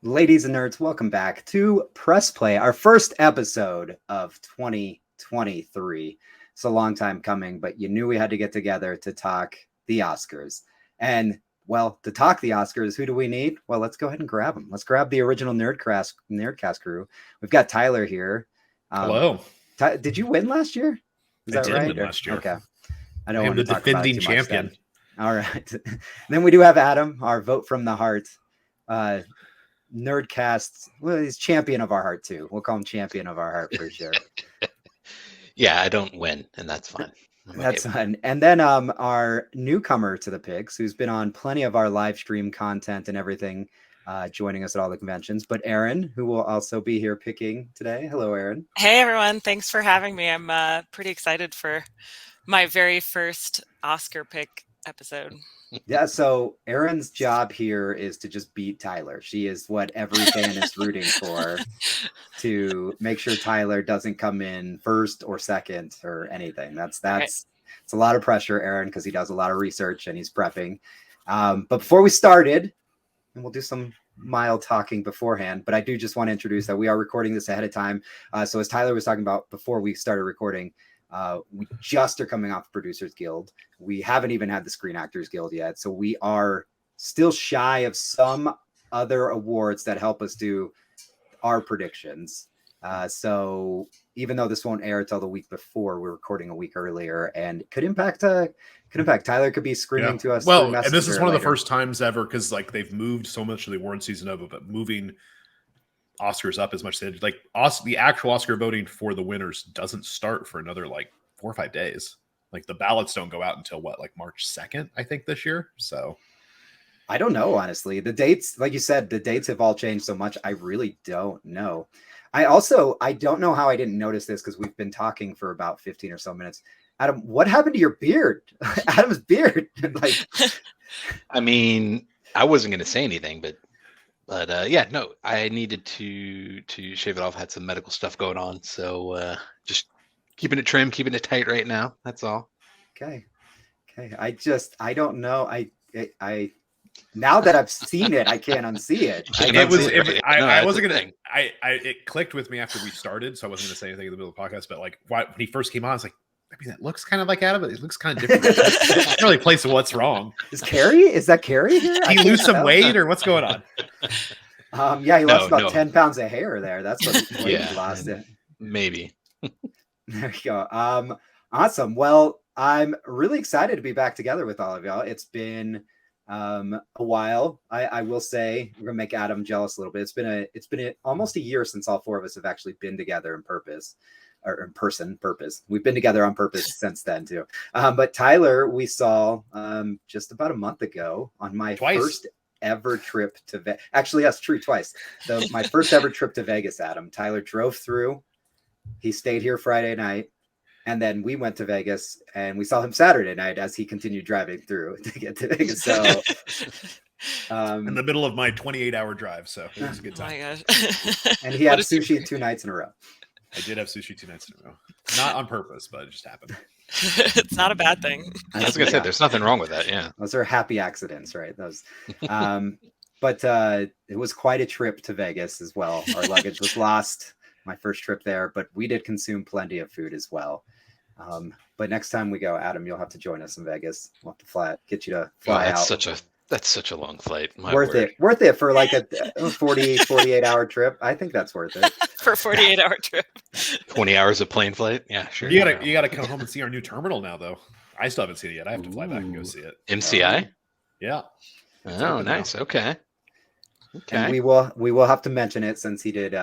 Ladies and nerds, welcome back to Press Play, our first episode of 2023. It's a long time coming, but you knew we had to get together to talk the Oscars. And, well, to talk the Oscars, who do we need? Well, let's go ahead and grab them. Let's grab the original Nerdcast crew. We've got Tyler here. Hello. Did you win last year? Is that I did right? win last year. Okay. I don't I am want the to talk about it defending too much champion. then. All right. Then we do have Adam, our vote from the heart. Nerdcast, well, he's champion of our heart too. We'll call him champion of our heart for sure. Yeah, I don't win, and that's fine. That's fun. And then our newcomer to the picks, who's been on plenty of our live stream content and everything, joining us at all the conventions. But Erin, who will also be here picking today. Hello, Erin. Hey everyone, thanks for having me. I'm pretty excited for my very first Oscar pick episode. Yeah, so Erin's job here is to just beat Tyler. She is what every fan is rooting for, to make sure Tyler doesn't come in first or second or anything. That's Right. It's a lot of pressure, Erin, because he does a lot of research and he's prepping. But before we started, and we'll do some mild talking beforehand, but I do just want to introduce that we are recording this ahead of time. So as Tyler was talking about before we started recording, we just are coming off Producers Guild. We haven't even had the Screen Actors Guild yet. So we are still shy of some other awards that help us do our predictions. So even though this won't air till the week before, we're recording a week earlier, and could impact Tyler could be screaming to us. Well, and this is one of the later. first times ever, because like they've moved so much of the award season of it, but moving Oscars up as much as like the actual Oscar voting for the winners doesn't start for another like 4 or 5 days. Like the ballots don't go out until like March 2nd, I think, this year. So I don't know, honestly. The dates, like you said, the dates have all changed so much. I really don't know. I don't know how I didn't notice this, because we've been talking for about 15 or so minutes. Adam, what happened to your beard? Adam's beard. Like, I mean, I wasn't going to say anything, but yeah, no, I needed to shave it off. I had some medical stuff going on, so just keeping it trim, keeping it tight right now. That's all. Okay. I don't know. I now that I've seen it, I can't unsee it. It clicked with me after we started, so I wasn't going to say anything in the middle of the podcast. But like when he first came on, I was like, I mean, that looks kind of like Adam, but it looks kind of different. I can't really place what's wrong. Is that Carrie here? Did he lose some weight, or what's going on? Yeah, he lost about 10 pounds of hair there. That's what he lost it. Maybe. There you go. Awesome. Well, I'm really excited to be back together with all of y'all. It's been a while. I will say, we're gonna make Adam jealous a little bit. It's been almost a year since all four of us have actually been together in person. We've been together on purpose since then too. But Tyler, we saw just about a month ago on my first ever trip to Vegas. Actually, yes, true, twice. My first ever trip to Vegas, Adam. Tyler drove through. He stayed here Friday night, and then we went to Vegas, and we saw him Saturday night as he continued driving through to get to Vegas. So in the middle of my 28-hour drive, so it was a good time. Oh my gosh. And he had sushi 2 nights in a row. I did have sushi 2 nights in a row. Not on purpose, but it just happened. It's not a bad thing. I was going to say, there's nothing wrong with that. Yeah. Those are happy accidents, right? Those. But it was quite a trip to Vegas as well. Our luggage was lost. My first trip there, but we did consume plenty of food as well. But next time we go, Adam, you'll have to join us in Vegas. We'll have to get you to fly out. That's such a long flight. Worth it for like a 48 hour trip. I think that's worth it. For a 48-hour trip. 20 hours of plane flight. Yeah, sure. You gotta come home and see our new terminal now, though. I still haven't seen it yet. I have to fly back and go see it. MCI? Yeah. Oh, nice. Okay. And we will have to mention it, since he did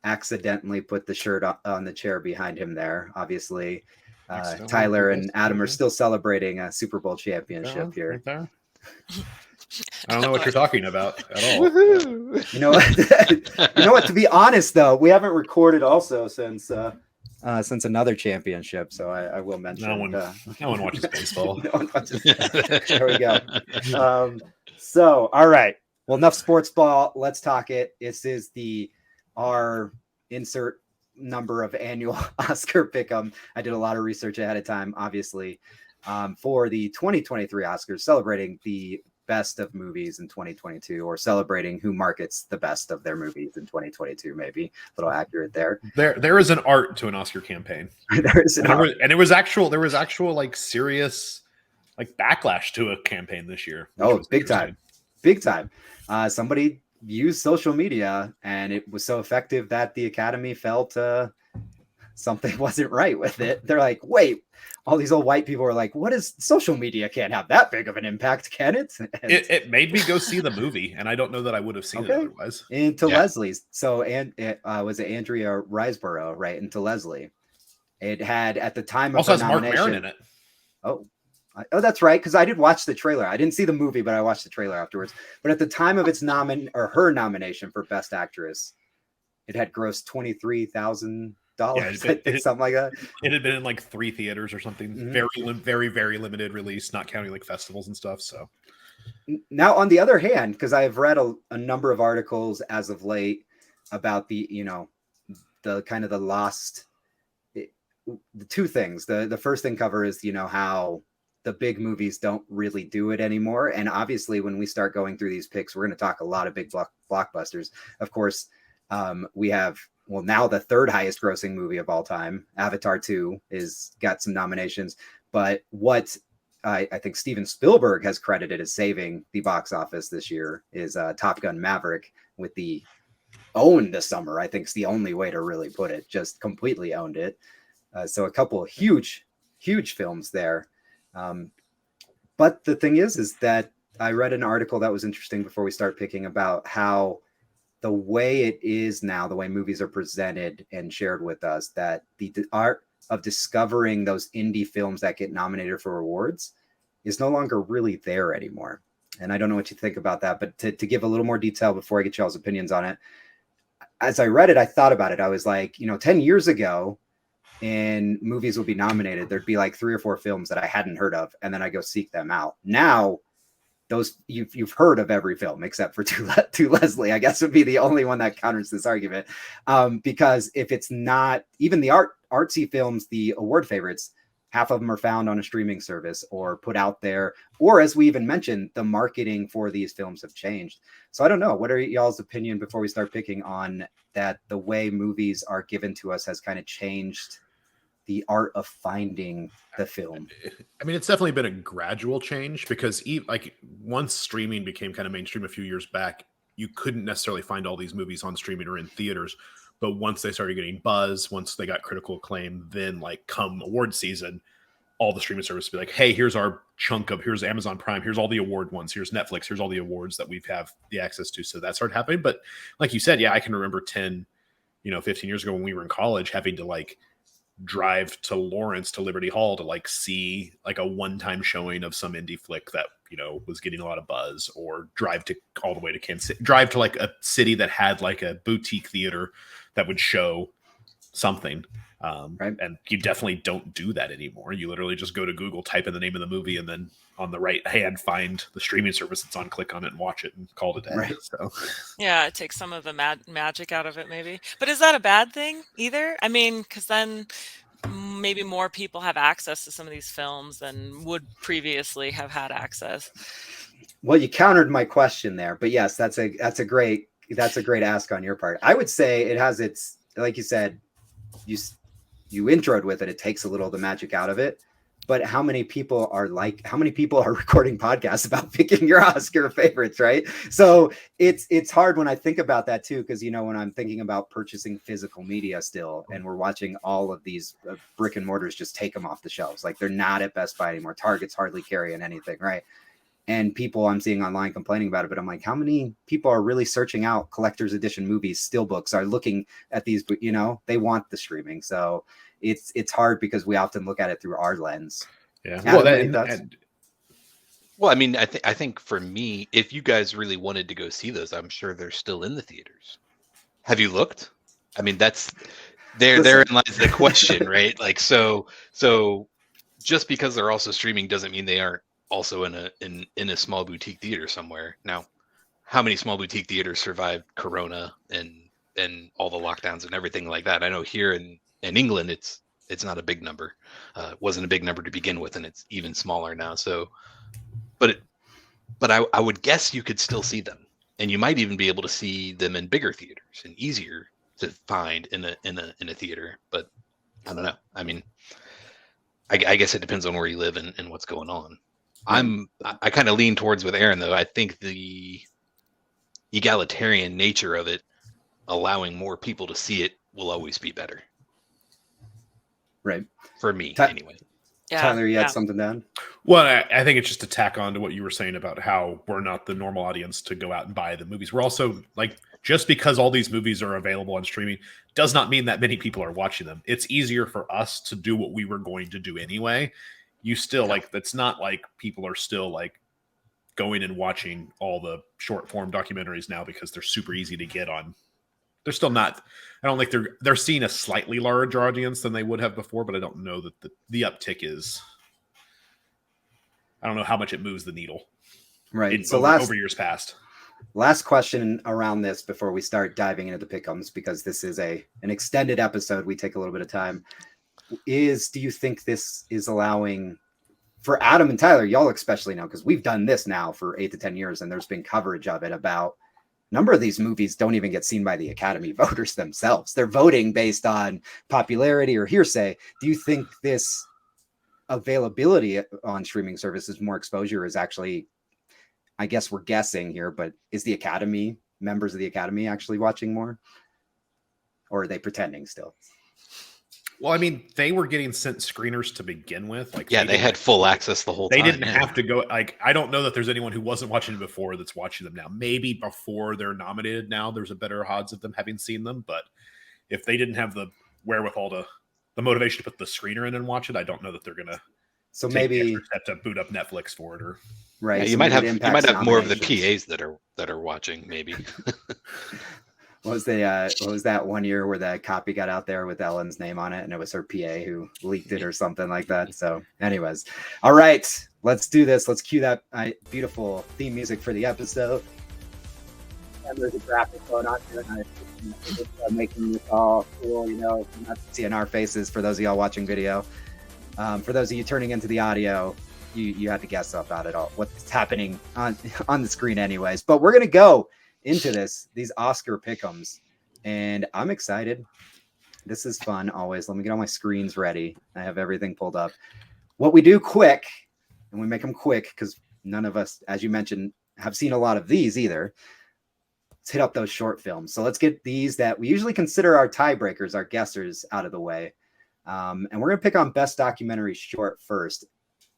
accidentally put the shirt on the chair behind him there. Obviously, Tyler and Adam are still celebrating a Super Bowl championship here. Right there. I don't know what you're talking about at all. You know what? To be honest, though, we haven't recorded also since another championship. So I will mention. No one watches baseball. No one watches. There we go. So all right. Well, enough sports ball. Let's talk it. This is our insert number of annual Oscar pick'em. I did a lot of research ahead of time, obviously, for the 2023 Oscars, celebrating the best of movies in 2022, or celebrating who markets the best of their movies in 2022. Maybe a little accurate there. There is an art to an Oscar campaign. There's an art. And there was actual like serious like backlash to a campaign this year. Oh, big time. Somebody used social media, and it was so effective that the Academy felt something wasn't right with it. They're like, wait, all these old white people are like, what is social media? Can't have that big of an impact, can it? And it made me go see the movie, and I don't know that I would have seen it otherwise. Into Leslie's. So, and it was it Andrea Riseborough, right? Into Leslie. It had at the time of also has nomination, Mark Maron in it. Oh, that's right. Because I did watch the trailer. I didn't see the movie, but I watched the trailer afterwards. But at the time of its her nomination for Best Actress, it had grossed $23,000. Something like that. It had been in like 3 theaters or something. Mm-hmm. Very limited release, not counting like festivals and stuff. So now, on the other hand, because I've read a number of articles as of late about the kind of the lost. The two things. The first thing cover is how the big movies don't really do it anymore. And obviously, when we start going through these picks, we're going to talk a lot of big blockbusters. Of course, we have, now the third highest grossing movie of all time, Avatar 2, is got some nominations. But what I think Steven Spielberg has credited as saving the box office this year is Top Gun Maverick, with the owned the summer. I think is the only way to really put it. Just completely owned it. So a couple of huge films there. But the thing is that I read an article that was interesting before we start picking about how the way it is now, the way movies are presented and shared with us, that the art of discovering those indie films that get nominated for awards is no longer really there anymore. And I don't know what you think about that, but to give a little more detail before I get y'all's opinions on it, as I read it, I thought about it. I was like, 10 years ago, and movies will be nominated, there'd be like 3 or 4 films that I hadn't heard of, and then I go seek them out. Now, those you've heard of every film except for To Leslie, I guess, would be the only one that counters this argument. Because if it's not even the artsy films, the award favorites, half of them are found on a streaming service or put out there, or as we even mentioned, the marketing for these films have changed. So I don't know. What are y'all's opinion before we start picking on that? The way movies are given to us has kind of changed the art of finding the film. I mean, it's definitely been a gradual change, because once streaming became kind of mainstream a few years back, you couldn't necessarily find all these movies on streaming or in theaters. But once they started getting buzz, once they got critical acclaim, then come award season, all the streaming services be like, hey, here's our chunk of, here's Amazon Prime, here's all the award ones, here's Netflix, here's all the awards that we have the access to. So that started happening. But like you said, I can remember 10, 15 years ago when we were in college, having to drive to Lawrence to Liberty Hall to see a one-time showing of some indie flick that was getting a lot of buzz, or drive all the way to Kansas City, drive to a city that had a boutique theater that would show something. Right. And you definitely don't do that anymore. You literally just go to Google, type in the name of the movie, and then on the right hand find the streaming service it's on, click on it and watch it, and call it a day. Right. So yeah, it takes some of the magic out of it, maybe. But is that a bad thing either? I mean, because then maybe more people have access to some of these films than would previously have had access. Well, you countered my question there, but yes, that's a great ask on your part. I would say it has its, like you said, you introed with it. It takes a little of the magic out of it. But how many people are recording podcasts about picking your Oscar favorites, right? So it's hard when I think about that too, because when I'm thinking about purchasing physical media still, and we're watching all of these brick and mortars just take them off the shelves, they're not at Best Buy anymore. Target's hardly carrying anything, right? And people I'm seeing online complaining about it, but I'm like, how many people are really searching out collector's edition movies, steelbooks, are looking at these, they want the streaming. So it's hard because we often look at it through our lens. Yeah. Well, I mean, I think for me, if you guys really wanted to go see those, I'm sure they're still in the theaters. Have you looked? I mean, that's therein lies the question, right? So just because they're also streaming doesn't mean they aren't also in a small boutique theater somewhere. Now, how many small boutique theaters survived Corona and all the lockdowns and everything like that? I know here in England, it's not a big number. It wasn't a big number to begin with, and it's even smaller now. So, but but I would guess you could still see them, and you might even be able to see them in bigger theaters and easier to find in a theater. But I don't know. I mean, I guess it depends on where you live and what's going on. I kind of lean towards with Erin though. I think the egalitarian nature of it, allowing more people to see it, will always be better. Right. For me, anyway. Yeah, Tyler, you had something down? Well, I think it's just a tack on to what you were saying about how we're not the normal audience to go out and buy the movies. We're also like, just because all these movies are available on streaming does not mean that many people are watching them. It's easier for us to do what we were going to do anyway. You still like, it's not like people are still like going and watching all the short form documentaries now because they're super easy to get on. They're still not, I don't think they're seeing a slightly larger audience than they would have before, but I don't know that the uptick is, I don't know how much it moves the needle. Right. So over years past. Last question around this before we start diving into the pick'ems, because this is an extended episode. We take a little bit of time. Do you think this is allowing, for Adam and Tyler, y'all especially know, because we've done this now for 8 to 10 years, and there's been coverage of it about a number of these movies don't even get seen by the Academy voters themselves. They're voting based on popularity or hearsay. Do you think this availability on streaming services, more exposure, is actually, I guess we're guessing here, but is the Academy, members of the Academy, actually watching more? Or are they pretending still? Well, I mean, they were getting sent screeners to begin with. Like, yeah, they had full access the whole time. They didn't have to go. Like, I don't know that there's anyone who wasn't watching it before that's watching them now. Maybe before they're nominated now, there's a better odds of them having seen them. But if they didn't have the wherewithal the motivation to put the screener in and watch it, I don't know that they're gonna. So maybe have to boot up Netflix for it, or right. Yeah, so you might have more of the nominations. PAs that are watching, maybe. What was that one year where that copy got out there with Ellen's name on it, and it was her PA who leaked it or something like that? So, anyways, all right, let's do this. Let's cue that beautiful theme music for the episode. And there's a graphic going on here, and I'm making this all cool, not seeing our faces for those of y'all watching video. For those of you turning into the audio, you had to guess about it all, what's happening on the screen, anyways. But we're gonna go into these Oscar pick'ems, and I'm excited. This is fun always. Let me get all my screens ready. I have everything pulled up. What we do quick, and we make them quick because none of us, as you mentioned, have seen a lot of these either. Let's hit up those short films. So let's get these that we usually consider our tiebreakers, our guessers, out of the way. And we're gonna pick on best documentary short first.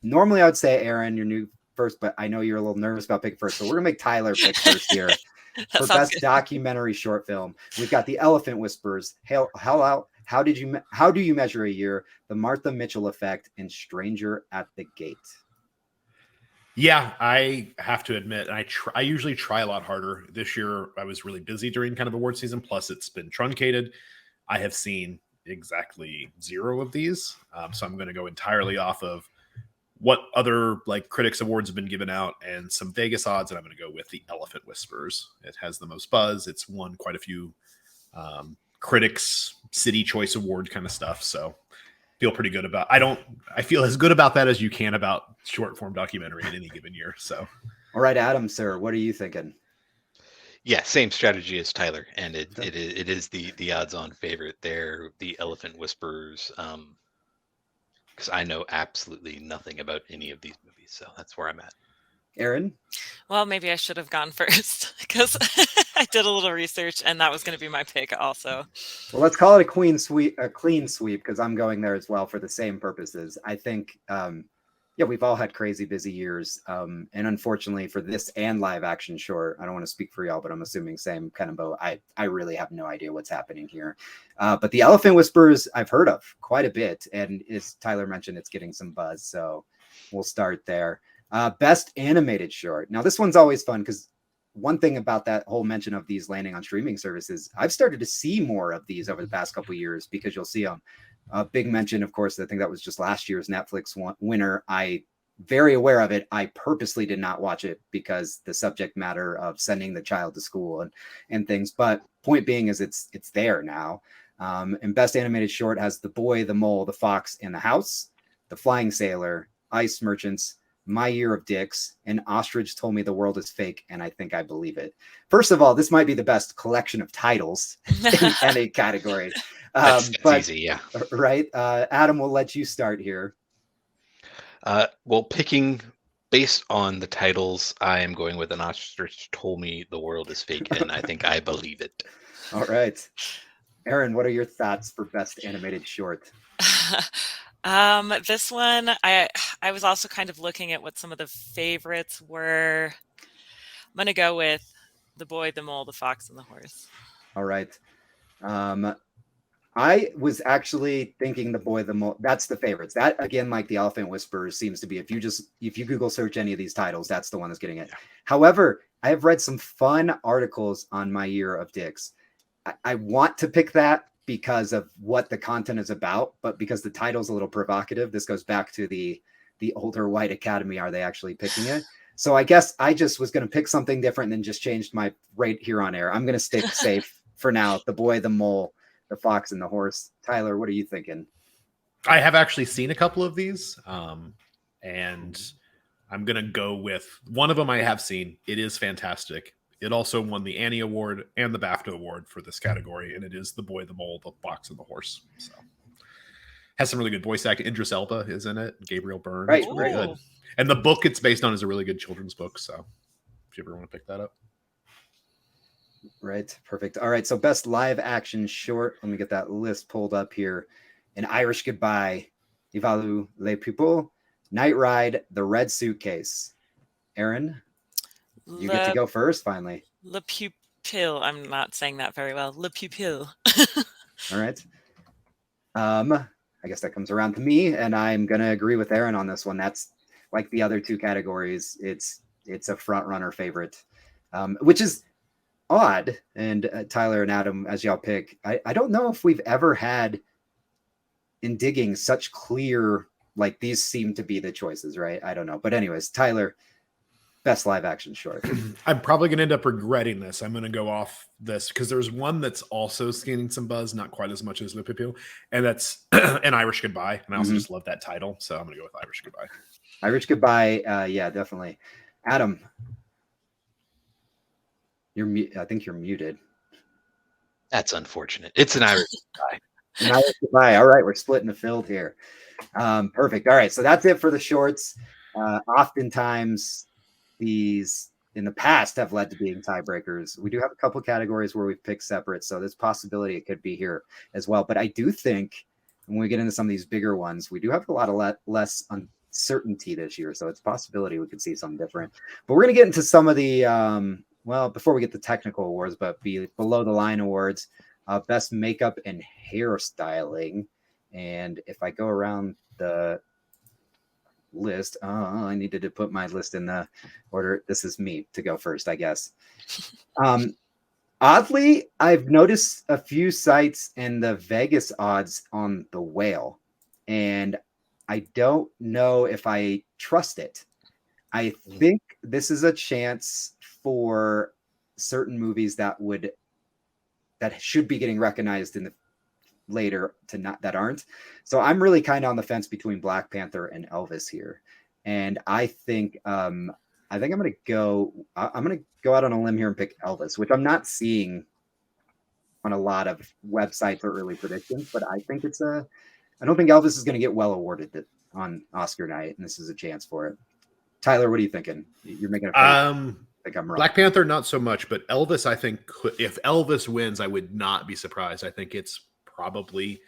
Normally I would say, Erin, you're new first, but I know you're a little nervous about picking first. So we're gonna make Tyler pick first here. For best documentary short film, we've got The Elephant Whisperers, How Do You Measure a Year, The Martha Mitchell Effect, and Stranger at the Gate. Yeah, I have to admit, I usually try a lot harder. This year, I was really busy during kind of award season. Plus, it's been truncated. I have seen exactly 0 of these, so I'm going to go entirely off of what other like critics awards have been given out and some Vegas odds, and I'm going to go with The Elephant Whisperers. It has the most buzz. It's won quite a few critics city choice award kind of stuff. So feel pretty good about. I feel as good about that as you can about short form documentary in any given year. So, all right, Adam, sir, what are you thinking? Yeah, same strategy as Tyler, and it is the odds on favorite there. The Elephant Whisperers. Because I know absolutely nothing about any of these movies, so that's where I'm at. Erin? Well, maybe I should have gone first because I did a little research, and that was going to be my pick also. Well, let's call it a clean sweep, because I'm going there as well for the same purposes. I think, we've all had crazy busy years, and unfortunately for this and live action short, I don't want to speak for y'all, but I'm assuming same kind of boat. I really have no idea what's happening here. But The Elephant Whisperers, I've heard of quite a bit, and as Tyler mentioned, it's getting some buzz, so we'll start there. Best animated short. Now, this one's always fun because one thing about that whole mention of these landing on streaming services, I've started to see more of these over the past couple of years because you'll see them. A big mention, of course, I think that was just last year's Netflix winner. I very aware of it. I purposely did not watch it because the subject matter of sending the child to school and things. But point being is it's there now. And best animated short has The Boy, the Mole, the Fox, and the House, The Flying Sailor, Ice Merchants, my year of dicks, and Ostrich told me the world is fake, and I think I believe it. First of all, this might be the best collection of titles in any category. That's But easy, yeah. right, Adam, we'll let you start here. Well, picking based on the titles, I am going with An Ostrich Told Me the World is Fake, and I think I believe it. All right. Erin, what are your thoughts for best animated short? This one, I was also kind of looking at what some of the favorites were. I'm gonna go with The Boy, the Mole, the Fox, and the Horse. All right. I was actually thinking The Boy, the Mole. That's the favorites. That again, like The Elephant Whisperers, seems to be if you Google search any of these titles, that's the one that's getting it. Yeah. However, I have read some fun articles on my year of dicks. I want to pick that because of what the content is about, but because the title's a little provocative, this goes back to the older white academy. Are they actually picking it? So I guess I just was going to pick something different and then just changed my right here on air. I'm going to stick safe for now. The Boy, the Mole, the Fox, and the Horse. Tyler, what are you thinking? I have actually seen a couple of these, and I'm going to go with one of them I have seen. It is fantastic. It also won the Annie Award and the BAFTA Award for this category, and it is The Boy, the Mole, the Fox, and the Horse. So, has some really good voice acting. Idris Elba is in it. Gabriel Byrne. Right, it's really good. And the book it's based on is a really good children's book. So, if you ever want to pick that up. Right, perfect. All right, so best live action short. Let me get that list pulled up here. An Irish Goodbye, Ivalu Les Pupils, Night Ride, The Red Suitcase. Erin? You get to go first, finally. Le Pupil. I'm not saying that very well. Le Pupil. All right. I guess that comes around to me, and I'm going to agree with Erin on this one. That's like the other two categories. It's a front runner favorite, which is odd. And Tyler and Adam, as y'all pick, I don't know if we've ever had in digging such clear, like these seem to be the choices, right? I don't know. But anyways, Tyler, best live action short. I'm probably going to end up regretting this. I'm going to go off this because there's one that's also gaining some buzz, not quite as much as Le Pupil, and that's An Irish Goodbye. And I also just love that title. So I'm going to go with Irish Goodbye. Irish Goodbye. Yeah, definitely. Adam, I think you're muted. That's unfortunate. It's An Irish Goodbye. An Irish Goodbye. All right, we're splitting the field here. Perfect. All right, so that's it for the shorts. Oftentimes, these in the past have led to being tiebreakers. We do have a couple categories where we've picked separate, so there's possibility it could be here as well. But I do think when we get into some of these bigger ones, we do have a lot of less uncertainty this year, so it's a possibility we could see something different. But we're going to get into some of the before we get the technical awards, but below the line awards, best makeup and hairstyling. And if I go around the list, I needed to put my list in the order. This is me to go first, I guess. Oddly, I've noticed a few sites in the Vegas odds on The Whale, and I don't know if I trust it. I think this is a chance for certain movies that should be getting recognized in the later that aren't. So I'm really kind of on the fence between Black Panther and Elvis here. And I think I'm going to go out on a limb here and pick Elvis, which I'm not seeing on a lot of websites or early predictions, but I think I don't think Elvis is going to get well awarded on Oscar night, and this is a chance for it. Tyler, what are you thinking? You're making a face. I think I'm wrong. Black Panther, not so much, but Elvis, I think if Elvis wins, I would not be surprised. I think it's probably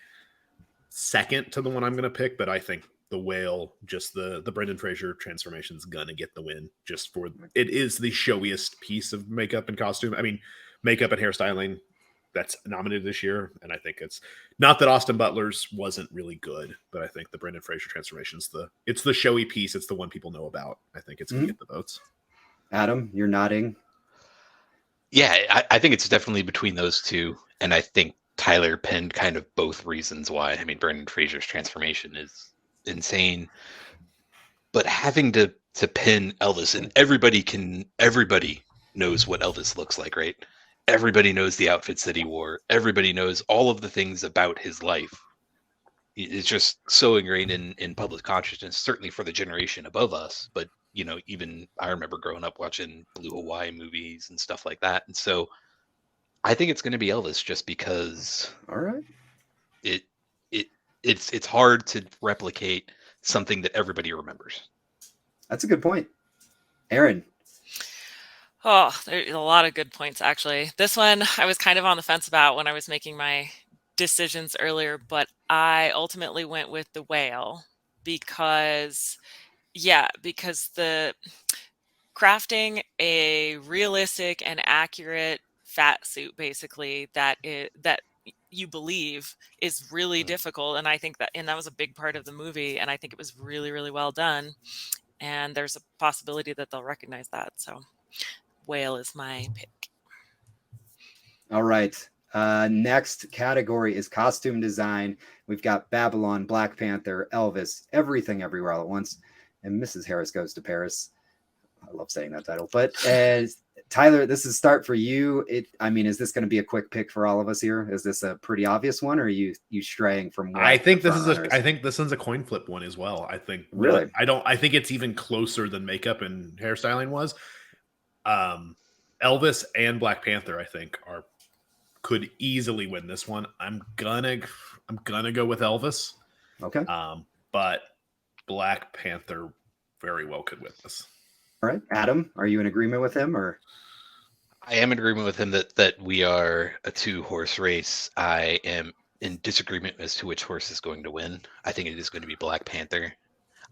second to the one I'm going to pick, but I think The Whale, just the Brendan Fraser transformation is going to get the win. Just for it is the showiest piece of makeup and costume. I mean, makeup and hairstyling that's nominated this year, and I think it's not that Austin Butler's wasn't really good, but I think the Brendan Fraser transformation is the showy piece. It's the one people know about. I think it's going to get the votes. Adam, you're nodding. Yeah, I think it's definitely between those two, and I think Tyler pinned kind of both reasons why. I mean, Brendan Fraser's transformation is insane, but having to pin Elvis, and everybody knows what Elvis looks like, right? Everybody knows the outfits that he wore. Everybody knows all of the things about his life. it's just so ingrained in public consciousness, certainly for the generation above us. But even I remember growing up watching Blue Hawaii movies and stuff like that, and so I think it's going to be Elvis, just because All right. it it it's hard to replicate something that everybody remembers. That's a good point. Erin. Oh, there's a lot of good points, actually. This one I was kind of on the fence about when I was making my decisions earlier, but I ultimately went with the whale because the crafting a realistic and accurate fat suit, basically, that you believe is really difficult. And I think that was a big part of the movie. And I think it was really, really well done. And there's a possibility that they'll recognize that. So whale is my pick. All right. Next category is costume design. We've got Babylon, Black Panther, Elvis, Everything Everywhere All at Once, and Mrs. Harris Goes to Paris. I love saying that title. But Tyler, this is start for you. Is this going to be a quick pick for all of us here? Is this a pretty obvious one, or are you straying from? I think this one's a coin flip one as well. I think really. I think it's even closer than makeup and hairstyling was. Elvis and Black Panther, I think, could easily win this one. I'm gonna go with Elvis. Okay. But Black Panther very well could win this. All right, Adam, are you in agreement with him, or? I am in agreement with him that we are a 2-horse race. I am in disagreement as to which horse is going to win. I think it is going to be Black Panther.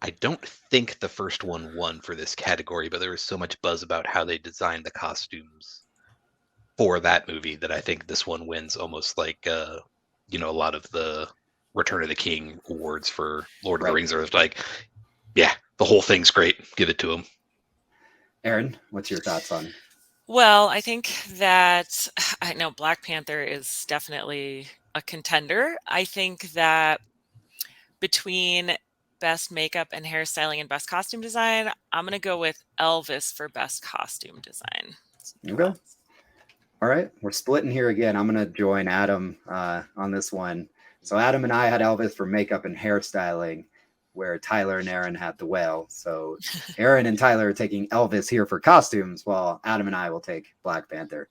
I don't think the first one won for this category, but there was so much buzz about how they designed the costumes for that movie that I think this one wins, almost like a lot of the Return of the King awards for Lord of the Rings are like, yeah, the whole thing's great. Give it to him. Erin, what's your thoughts on? Well, I think that I know Black Panther is definitely a contender. I think that between best makeup and hairstyling and best costume design, I'm going to go with Elvis for best costume design. Okay. All right. We're splitting here again. I'm going to join Adam on this one. So Adam and I had Elvis for makeup and hairstyling, where Tyler and Erin had the whale. So Erin and Tyler are taking Elvis here for costumes, while Adam and I will take Black Panther.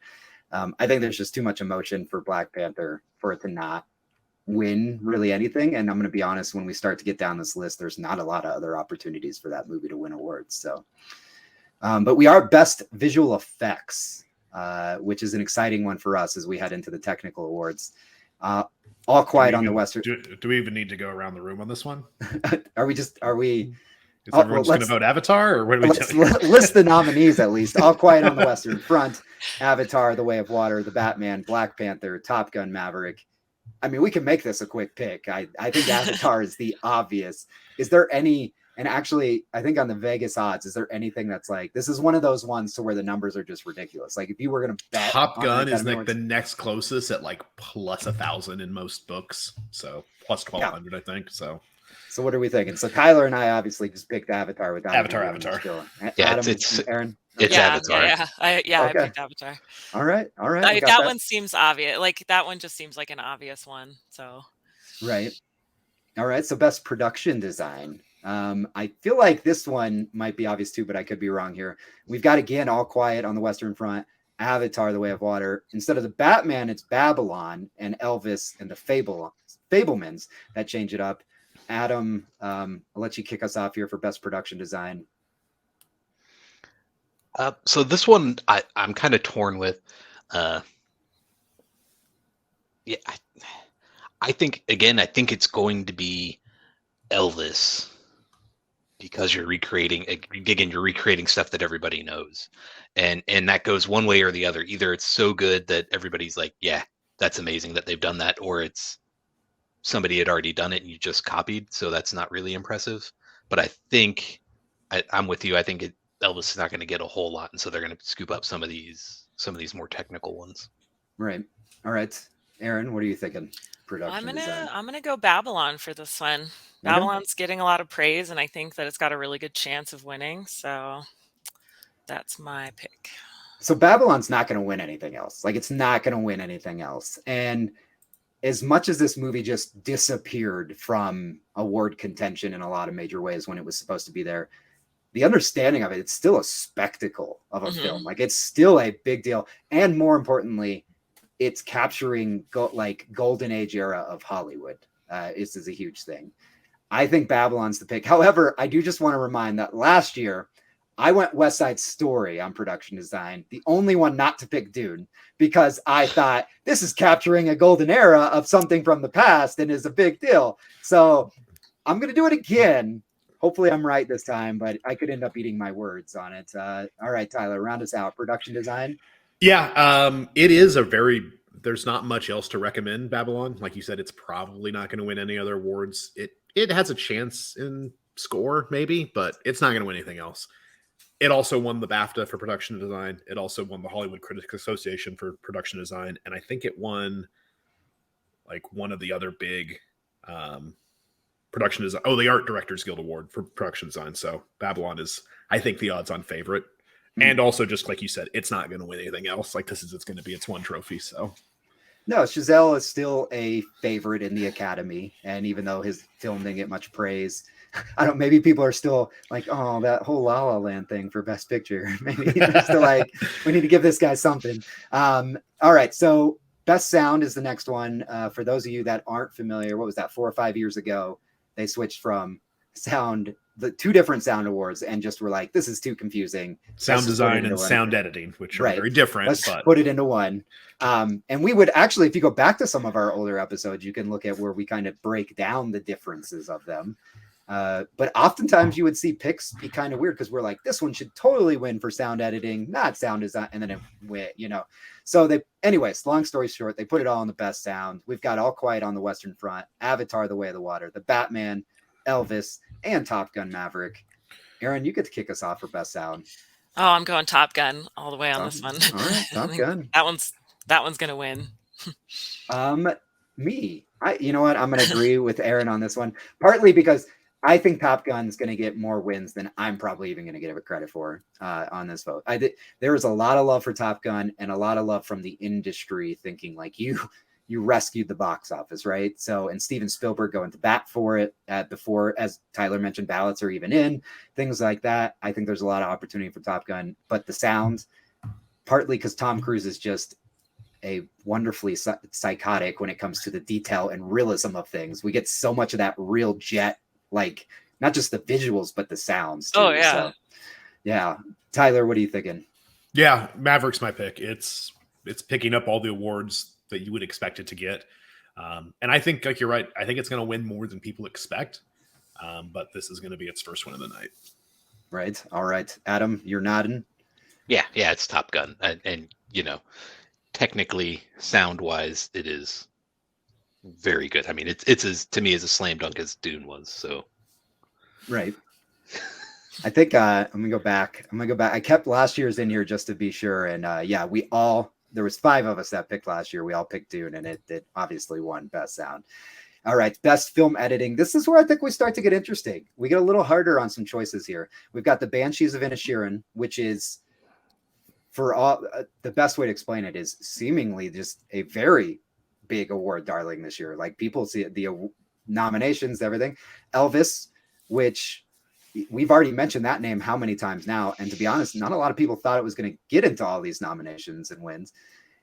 I think there's just too much emotion for Black Panther for it to not win really anything. And I'm going to be honest, when we start to get down this list, there's not a lot of other opportunities for that movie to win awards. So, but we are best visual effects, which is an exciting one for us as we head into the technical awards. All Quiet on the Western. Do we even need to go around the room on this one? Are we? Is everyone just going to vote Avatar, or what are we doing? List the nominees at least. All Quiet on the Western Front, Avatar, The Way of Water, The Batman, Black Panther, Top Gun Maverick. I mean, we can make this a quick pick. I think Avatar is the obvious. Is there any? And actually, I think on the Vegas odds, is there anything that's like, this is one of those ones to where the numbers are just ridiculous? Like if you were going to bet, Top Gun is like the next closest at like plus 1,000 in most books. So plus 1,200, I think. So what are we thinking? So Tyler and I obviously just picked Avatar with Avatar. Yeah, Adam, it's Erin. It's Avatar. I picked Avatar. All right. That one seems obvious. Like that one just seems like an obvious one. So right. All right. So best production design. I feel like this one might be obvious too, but I could be wrong here. We've got again All Quiet on the Western Front, Avatar, The Way of Water. Instead of the Batman, it's Babylon and Elvis and the Fablemans that change it up. Adam, I'll let you kick us off here for best production design. So this one I'm kind of torn with. I think it's going to be Elvis, because you're recreating stuff that everybody knows, and that goes one way or the other. Either it's so good that everybody's like, yeah, that's amazing that they've done that, or it's somebody had already done it and you just copied, so that's not really impressive. But I think I'm with you. I think Elvis is not going to get a whole lot, and so they're going to scoop up some of these more technical ones. Right. All right, Erin, what are you thinking? I'm gonna go Babylon for this one. Babylon's getting a lot of praise, and I think that it's got a really good chance of winning. So that's my pick. So Babylon's not going to win anything else. Like it's not going to win anything else. And as much as this movie just disappeared from award contention in a lot of major ways when it was supposed to be there, the understanding of it, it's still a spectacle of a film. Like, it's still a big deal. And more importantly, it's capturing golden age era of Hollywood. This is a huge thing. I think Babylon's the pick. However, I do just want to remind that last year I went West Side Story on production design, the only one not to pick Dune, because I thought this is capturing a golden era of something from the past and is a big deal. So I'm going to do it again. Hopefully I'm right this time, but I could end up eating my words on it. All right, Tyler, round us out. Production design. Yeah, it is there's not much else to recommend Babylon. Like you said, it's probably not going to win any other awards. It has a chance in score, maybe, but it's not going to win anything else. It also won the BAFTA for production design. It also won the Hollywood Critics Association for production design. And I think it won like one of the other big production design. Oh, the Art Directors Guild Award for production design. So Babylon is, I think, the odds-on favorite. Mm-hmm. And also, just like you said, it's not going to win anything else. Like, it's going to be its one trophy. So no, Chazelle is still a favorite in the Academy. And even though his film didn't get much praise, maybe people are still like, oh, that whole La La Land thing for Best Picture. Maybe they're still like, we need to give this guy something. All right. So Best Sound is the next one. For those of you that aren't familiar, what was that, 4 or 5 years ago? They switched from the 2 different sound awards and just were like, this is too confusing. Sound design and sound editing, which are very different. Let's put it into one. And we would actually, if you go back to some of our older episodes, you can look at where we kind of break down the differences of them. But oftentimes you would see picks be kind of weird because we're like, this one should totally win for sound editing, not sound design, and then it went, So anyways, long story short, they put it all on the Best Sound. We've got All Quiet on the Western Front, Avatar: The Way of the Water, The Batman, Elvis, and Top Gun: Maverick. Erin, you get to kick us off for Best Sound. Oh, I'm going Top Gun all the way on this one. All right, Top Gun. That one's gonna win. You know what? I'm gonna agree with Erin on this one, partly because I think Top Gun's going to get more wins than I'm probably even going to give it credit for on this vote. There was a lot of love for Top Gun and a lot of love from the industry thinking like you rescued the box office, right? So, and Steven Spielberg going to bat for it before, as Tyler mentioned, ballots are even in, things like that. I think there's a lot of opportunity for Top Gun, but the sound, partly because Tom Cruise is just a wonderfully psychotic when it comes to the detail and realism of things. We get so much of that real jet, like not just the visuals, but the sounds too. Oh yeah. So, yeah. Tyler, what are you thinking? Yeah, Maverick's my pick. It's picking up all the awards that you would expect it to get. And I think, like, you're right. I think it's going to win more than people expect. But this is going to be its first win of the night. Right. All right. Adam, you're nodding. Yeah, it's Top Gun. And technically, sound-wise, it is very good. I mean, it's as, to me, as a slam dunk as Dune was. So, right. I think I'm gonna go back. I kept last year's in here just to be sure. And there was 5 of us that picked last year. We all picked Dune, and it obviously won Best Sound. All right, Best Film Editing. This is where I think we start to get interesting. We get a little harder on some choices here. We've got the Banshees of Inisherin, which is, for all the best way to explain it is seemingly just a very big award darling this year. Like, people see the nominations, everything. Elvis, which we've already mentioned that name how many times now, and to be honest, not a lot of people thought it was going to get into all these nominations and wins.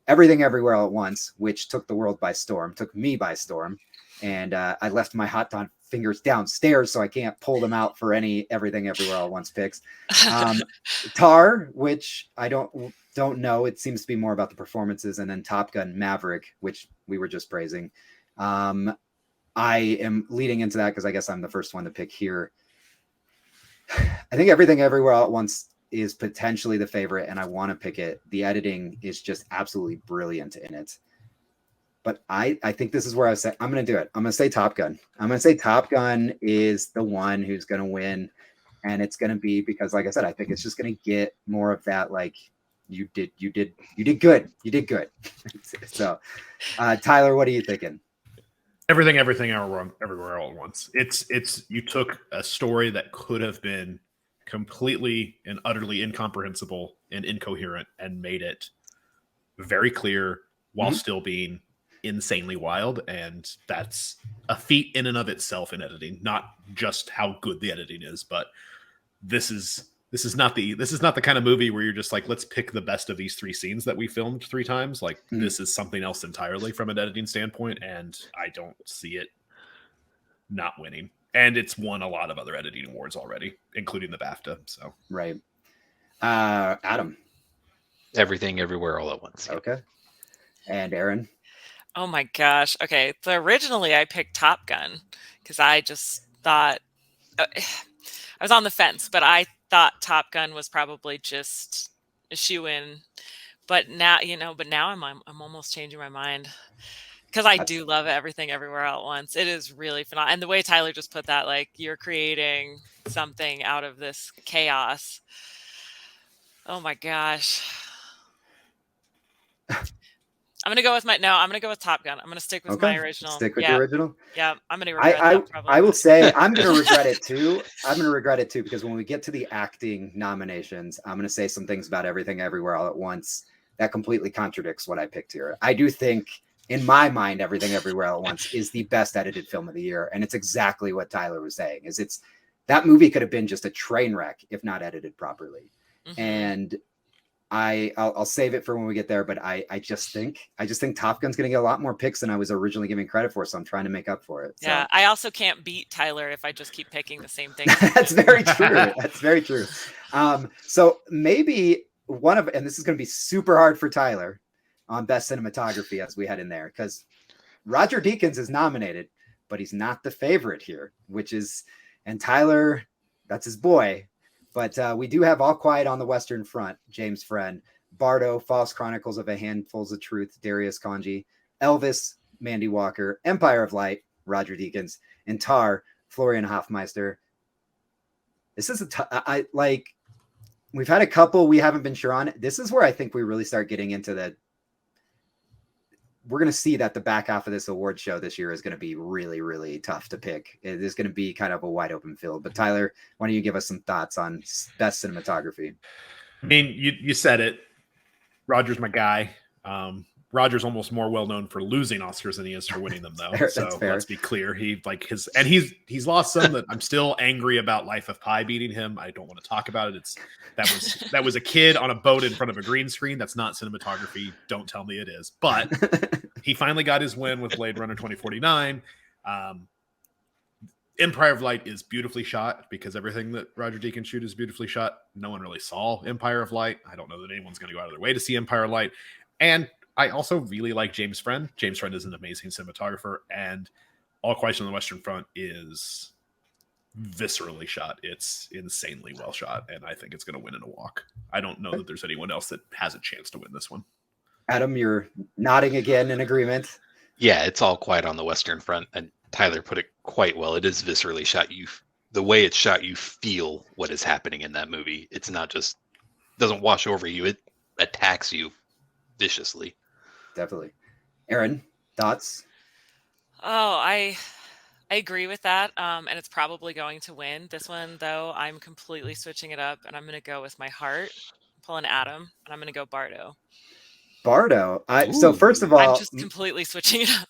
Everything Everywhere All at Once, which took the world by storm, took me by storm, and I left my hot dog fingers downstairs so I can't pull them out for any Everything Everywhere All at Once picks. Tar, which I don't know. It seems to be more about the performances. And then Top Gun Maverick, which we were just praising. I am leading into that because I guess I'm the first one to pick here. I think Everything Everywhere All at Once is potentially the favorite, and I want to pick it. The editing is just absolutely brilliant in it. But I think this is where I'm going to do it. I'm going to say Top Gun. I'm going to say Top Gun is the one who's going to win. And it's going to be because, like I said, I think it's just going to get more of that, like, you did good. You did good. So, Tyler, what are you thinking? Everything Everywhere All at Once. It's you took a story that could have been completely and utterly incomprehensible and incoherent and made it very clear while still being insanely wild, and that's a feat in and of itself in editing. Not just how good the editing is, but this is not the kind of movie where you're just like, let's pick the best of these 3 scenes that we filmed 3 times. Like this is something else entirely from an editing standpoint, and I don't see it not winning. And it's won a lot of other editing awards already, including the BAFTA. So right. Adam. Everything, everywhere, all at once. Okay. And Erin. Oh my gosh. Okay. So originally I picked Top Gun because I just thought I was on the fence, but I thought Top Gun was probably just a shoe-in. But now, I'm almost changing my mind because I do love Everything Everywhere All at Once. It is really phenomenal. And the way Tyler just put that, like you're creating something out of this chaos. Oh my gosh. I'm gonna go with Top Gun. I'm gonna stick with my original. Stick with the original. Yeah, I'm gonna regret that probably. I will say I'm gonna regret it too. I'm gonna regret it too because when we get to the acting nominations, I'm gonna say some things about Everything Everywhere All at Once that completely contradicts what I picked here. I do think, in my mind, Everything Everywhere All at Once is the best edited film of the year, and it's exactly what Tyler was saying. It's that movie could have been just a train wreck if not edited properly, and I'll save it for when we get there, but I just think Top Gun's going to get a lot more picks than I was originally giving credit for, so I'm trying to make up for it. Yeah, I also can't beat Tyler if I just keep picking the same thing. That's very true. That's very true. So maybe and this is going to be super hard for Tyler on Best Cinematography as we head in there, because Roger Deakins is nominated, but he's not the favorite here, and Tyler, that's his boy. But we do have All Quiet on the Western Front, James Friend, Bardo, False Chronicles of a Handfuls of Truth, Darius Kanji, Elvis, Mandy Walker, Empire of Light, Roger Deakins, and Tar, Florian Hofmeister. This is we've had a couple we haven't been sure on. This is where I think we really start getting into we're going to see that the back half of this award show this year is going to be really, really tough to pick. It is going to be kind of a wide open field. But Tyler, why don't you give us some thoughts on Best Cinematography? I mean, you said it. Roger's my guy. Roger's almost more well known for losing Oscars than he is for winning them, though. So let's be clear. He's lost some that I'm still angry about. Life of Pi beating him. I don't want to talk about it. That was a kid on a boat in front of a green screen. That's not cinematography. Don't tell me it is. But he finally got his win with Blade Runner 2049. Empire of Light is beautifully shot because everything that Roger Deakins shoots is beautifully shot. No one really saw Empire of Light. I don't know that anyone's going to go out of their way to see Empire of Light. And I also really like James Friend. James Friend is an amazing cinematographer, and All Quiet on the Western Front is viscerally shot. It's insanely well shot, and I think it's going to win in a walk. I don't know that there's anyone else that has a chance to win this one. Adam, you're nodding again in agreement. Yeah, it's All Quiet on the Western Front, and Tyler put it quite well. It is viscerally shot. The way it's shot, you feel what is happening in that movie. It's not just doesn't wash over you. It attacks you viciously. Definitely. Erin, thoughts? Oh, I agree with that. And it's probably going to win. This one, though, I'm completely switching it up, and I'm going to go with my heart. I'm pulling Adam, and I'm going to go Bardo. Bardo. So first of all, I'm just completely switching it up.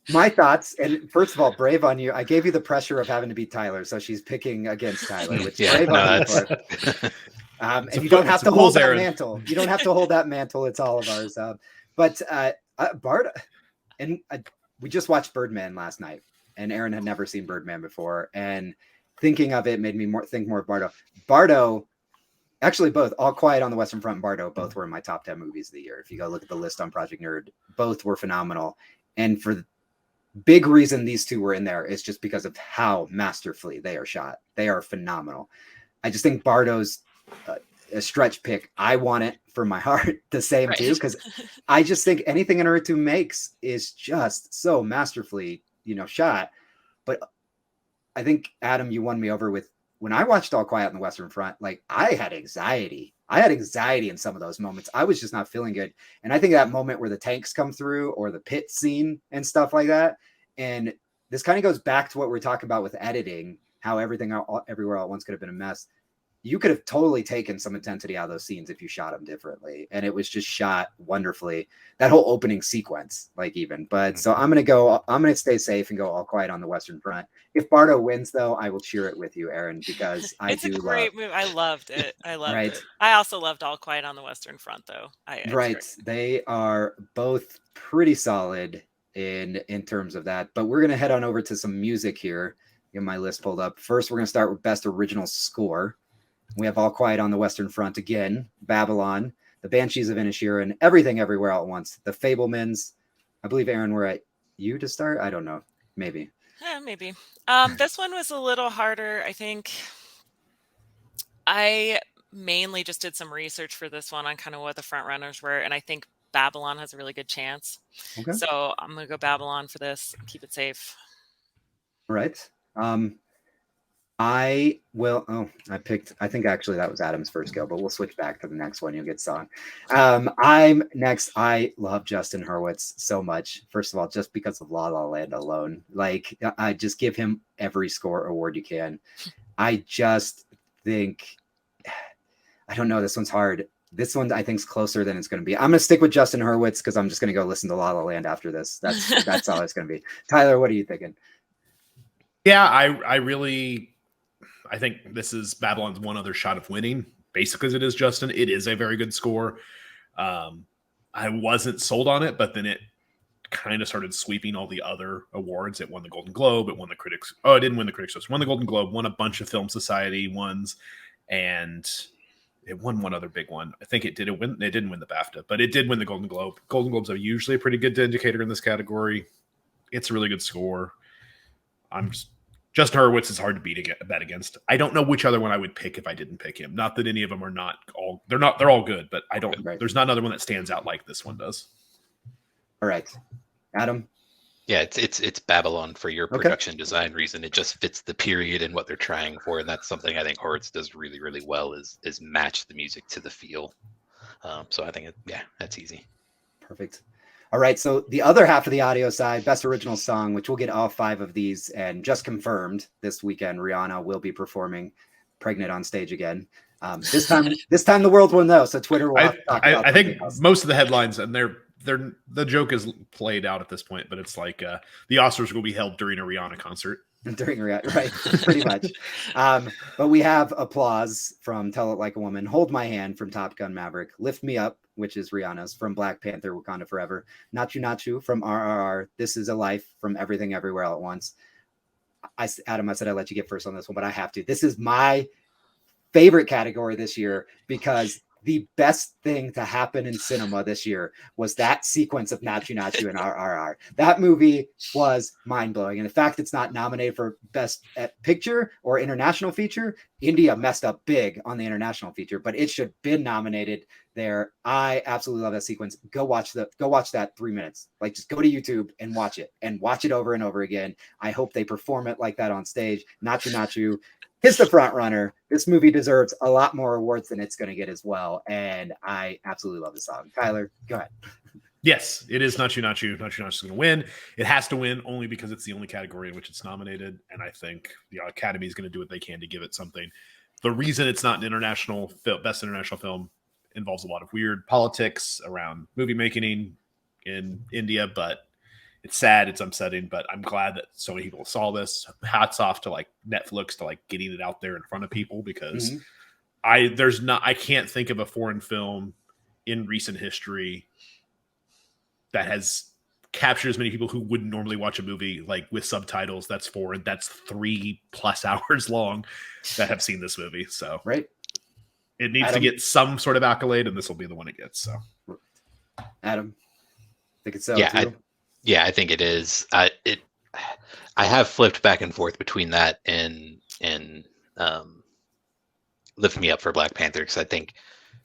My thoughts, and first of all, brave on you. I gave you the pressure of having to beat Tyler, so she's picking against Tyler, which brave on you for. And you don't have to hold that mantle. You don't have to hold that mantle. It's all of ours. But Bardo, and we just watched Birdman last night, and Erin had never seen Birdman before, and thinking of it made me think more of Bardo. Bardo, actually, both All Quiet on the Western Front and Bardo both were in my top 10 movies of the year. If you go look at the list on Project Nerd, both were phenomenal, and for the big reason these two were in there is just because of how masterfully they are shot. They are phenomenal. I just think Bardo's a stretch pick. I want it for my heart the same too, because I just think anything Inarritu makes is just so masterfully, shot. But I think, Adam, you won me over with when I watched All Quiet on the Western Front. Like, I had anxiety. In some of those moments. I was just not feeling good. And I think that moment where the tanks come through or the pit scene and stuff like that. And this kind of goes back to what we're talking about with editing, how everything everywhere all at once could have been a mess. you could have totally taken some intensity out of those scenes if you shot them differently, and it was just shot wonderfully. That whole opening sequence, like even. But so I'm gonna stay safe and go All Quiet on the Western Front. If Bardo wins, though, I will cheer it with you, Erin, because It's a great movie. I loved it. I loved Right. it. I also loved All Quiet on the Western Front, though. Right. They are both pretty solid in terms of that. But we're gonna head on over to some music here. Get my list pulled up. First, we're gonna start with Best Original Score. We have All Quiet on the Western Front again, Babylon, The Banshees of Inisherin, Everything Everywhere All at Once, The Fabelmans. I believe, Erin, we're at you to start. I don't know. Maybe. Yeah, maybe. This one was a little harder. I think I mainly just did some research for this one on kind of what the front runners were, and I think Babylon has a really good chance. Okay. So I'm gonna go Babylon for this. Keep it safe. All right. I will. Oh, I think actually that was Adam's first go, but we'll switch back to the next one. You'll get song. I'm next. I love Justin Hurwitz so much. First of all, just because of La La Land alone, like I just give him every score award you can. I just think, I don't know. This one's hard. This one I think is closer than it's going to be. I'm going to stick with Justin Hurwitz because I'm just going to go listen to La La Land after this. That's all it's going to be. Tyler, what are you thinking? Yeah, I think this is Babylon's one other shot of winning. Basically, as it is Justin, it is a very good score. I wasn't sold on it, but then it kind of started sweeping all the other awards. It won the Golden Globe. It won the Critics. Oh, it didn't win the Critics. It won the Golden Globe. Won a bunch of Film Society ones, and it won one other big one. I think it did. It didn't win the BAFTA, but it did win the Golden Globe. Golden Globes are usually a pretty good indicator in this category. It's a really good score. Justin Hurwitz is hard to bet against. I don't know which other one I would pick if I didn't pick him. Not that any of them are not all. They're all good, but I don't. Right. There's not another one that stands out like this one does. All right, Adam. Yeah, it's Babylon for your production design reason. It just fits the period and what they're trying for, and that's something I think Hurwitz does really, really well. Is match the music to the feel. So I think that's easy. Perfect. All right, so the other half of the audio side, Best Original Song, which we'll get all 5 of these, and just confirmed this weekend, Rihanna will be performing "Pregnant" on stage again. This time the world will know. So Twitter will have to talk about. I think most of the headlines, and the joke is played out at this point, but it's like the Oscars will be held during a Rihanna concert. During Rihanna, right? Pretty much. But we have applause from "Tell It Like a Woman," "Hold My Hand" from Top Gun Maverick, "Lift Me Up," which is Rihanna's, from Black Panther, Wakanda Forever, "Nachu Nachu" from RRR, "This Is a Life" from Everything Everywhere All at Once. Adam, I said I'd let you get first on this one, but I have to. This is my favorite category this year because the best thing to happen in cinema this year was that sequence of Nachu Nachu and RRR. That movie was mind-blowing. And the fact it's not nominated for Best Picture or International Feature, India messed up big on the International Feature, but it should have been nominated there. I absolutely love that sequence. Go watch that 3 minutes. Like, just go to YouTube and watch it over and over again. I hope they perform it like that on stage. Nachu Nachu is the front runner. This movie deserves a lot more awards than it's going to get as well. And I absolutely love the song. Tyler, go ahead. Yes, it is Nachu Nachu. Nachu Nachu is going to win. It has to win only because it's the only category in which it's nominated. And I think the Academy is going to do what they can to give it something. The reason it's not an international best international film involves a lot of weird politics around movie making in India, but it's sad, it's upsetting, but I'm glad that so many people saw this. Hats off to like Netflix to like getting it out there in front of people, because I can't think of a foreign film in recent history that has captured as many people who wouldn't normally watch a movie like with subtitles that's 3+ hours long that have seen this movie. So right, it needs to get some sort of accolade, and this will be the one it gets. So Adam, think it's so too? Yeah, I think it is. I have flipped back and forth between that and Lift Me Up for Black Panther, because I think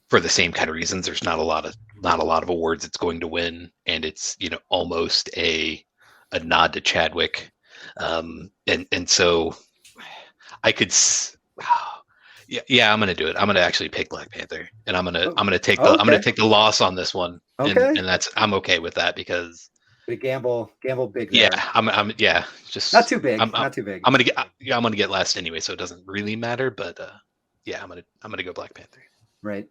for the same kind of reasons, there's not a lot of awards it's going to win, and it's almost a nod to Chadwick, and so I could. Yeah, I'm gonna do it. I'm gonna actually pick Black Panther, and I'm gonna take the loss on this one, and I'm okay with that because. Gamble big there. Yeah, I'm just not too big. I'm not too big. I'm gonna get last anyway, so it doesn't really matter. But Yeah, I'm gonna go Black Panther. Right.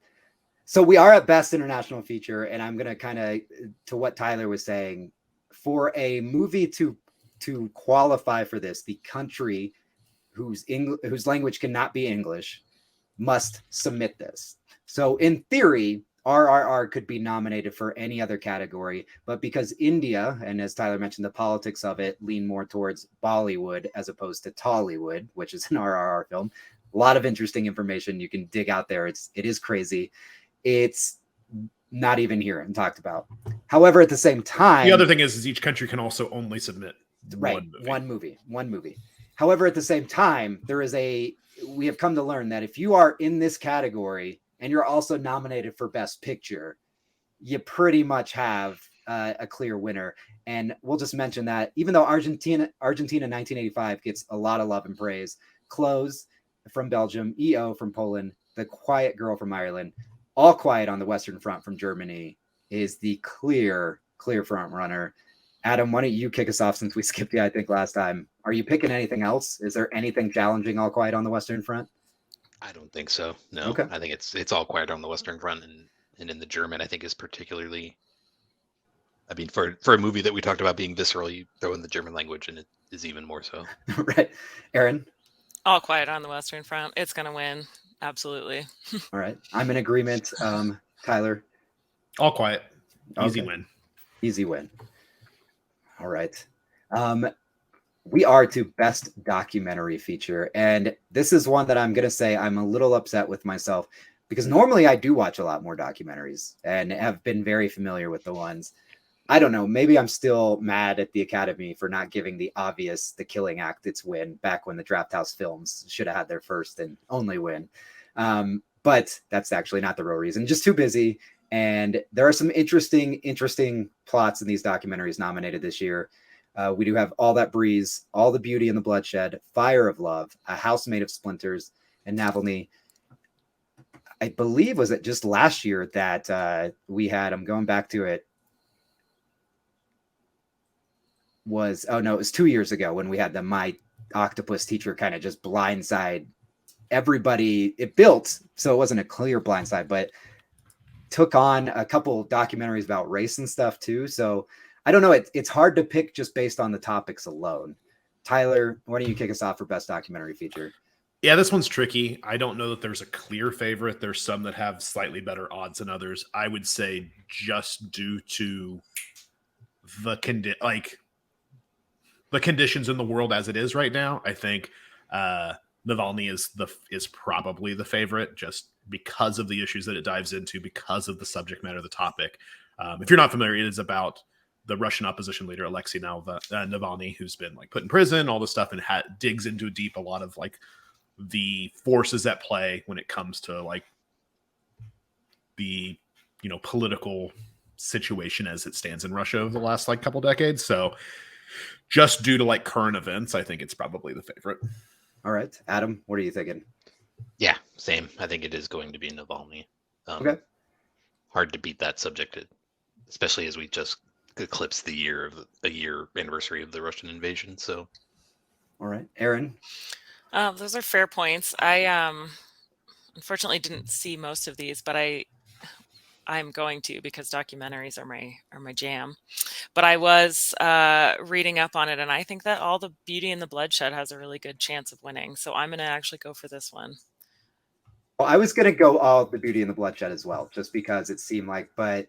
So we are at best international feature, and I'm gonna kind of to what Tyler was saying, for a movie to qualify for this, the country whose language cannot be English must submit this. So in theory, RRR could be nominated for any other category, but because India, and as Tyler mentioned, the politics of it lean more towards Bollywood as opposed to Tollywood, which is an RRR film. A lot of interesting information you can dig out there. It is crazy. It's not even here and talked about. However, at the same time, the other thing is each country can also only submit one movie. However, at the same time, we have come to learn that if you are in this category and you're also nominated for Best Picture, you pretty much have a clear winner. And we'll just mention that even though Argentina 1985 gets a lot of love and praise, Close from Belgium, EO from Poland, The Quiet Girl from Ireland, All Quiet on the Western Front from Germany is the clear front runner. Adam, why don't you kick us off since we skipped you, I think, last time. Are you picking anything else? Is there anything challenging All Quiet on the Western Front? I don't think so. No, Okay. I think it's All Quiet on the Western Front, and in the German, I think is particularly. I mean, for a movie that we talked about being visceral, you throw in the German language, and it is even more so. Right, Erin. All Quiet on the Western Front. It's gonna win. Absolutely. All right, I'm in agreement. Tyler. All Quiet. Easy Okay. win. Easy win. All right. We are to Best Documentary Feature. And this is one that I'm going to say I'm a little upset with myself because normally I do watch a lot more documentaries and have been very familiar with the ones. I don't know. Maybe I'm still mad at the Academy for not giving the obvious The Killing Act its win back when the Draft House films should have had their first and only win. But that's actually not the real reason. Just too busy. And there are some interesting plots in these documentaries nominated this year. We do have All That Breeze, All the Beauty and the Bloodshed, Fire of Love, A House Made of Splinters, and Navalny. I believe, was it just last year that we had, I'm going back to it, it was 2 years ago when we had My Octopus Teacher kind of just blindside everybody. It built, so it wasn't a clear blindside, but took on a couple documentaries about race and stuff too. So I don't know. It's hard to pick just based on the topics alone. Tyler, why don't you kick us off for Best Documentary Feature? Yeah, this one's tricky. I don't know that there's a clear favorite. There's some that have slightly better odds than others. I would say just due to the conditions in the world as it is right now, I think Navalny is probably the favorite, just because of the issues that it dives into, because of the subject matter of the topic. If you're not familiar, it is about the Russian opposition leader Alexei Navalny, who's been put in prison, all this stuff, and digs into a lot of the forces at play when it comes to the political situation as it stands in Russia over the last couple decades. So just due to current events, I think it's probably the favorite. All right, Adam, what are you thinking? Yeah, same. I think it is going to be Navalny. Okay. Hard to beat that subject, especially as we just eclipsed the year anniversary of the Russian invasion. So, all right, Erin. Those are fair points. I unfortunately didn't see most of these, but I'm going to, because documentaries are my jam. But I was reading up on it, and I think that All the Beauty and the Bloodshed has a really good chance of winning. So I'm going to actually go for this one. Well, I was going to go All the Beauty and the Bloodshed as well, just because it seemed but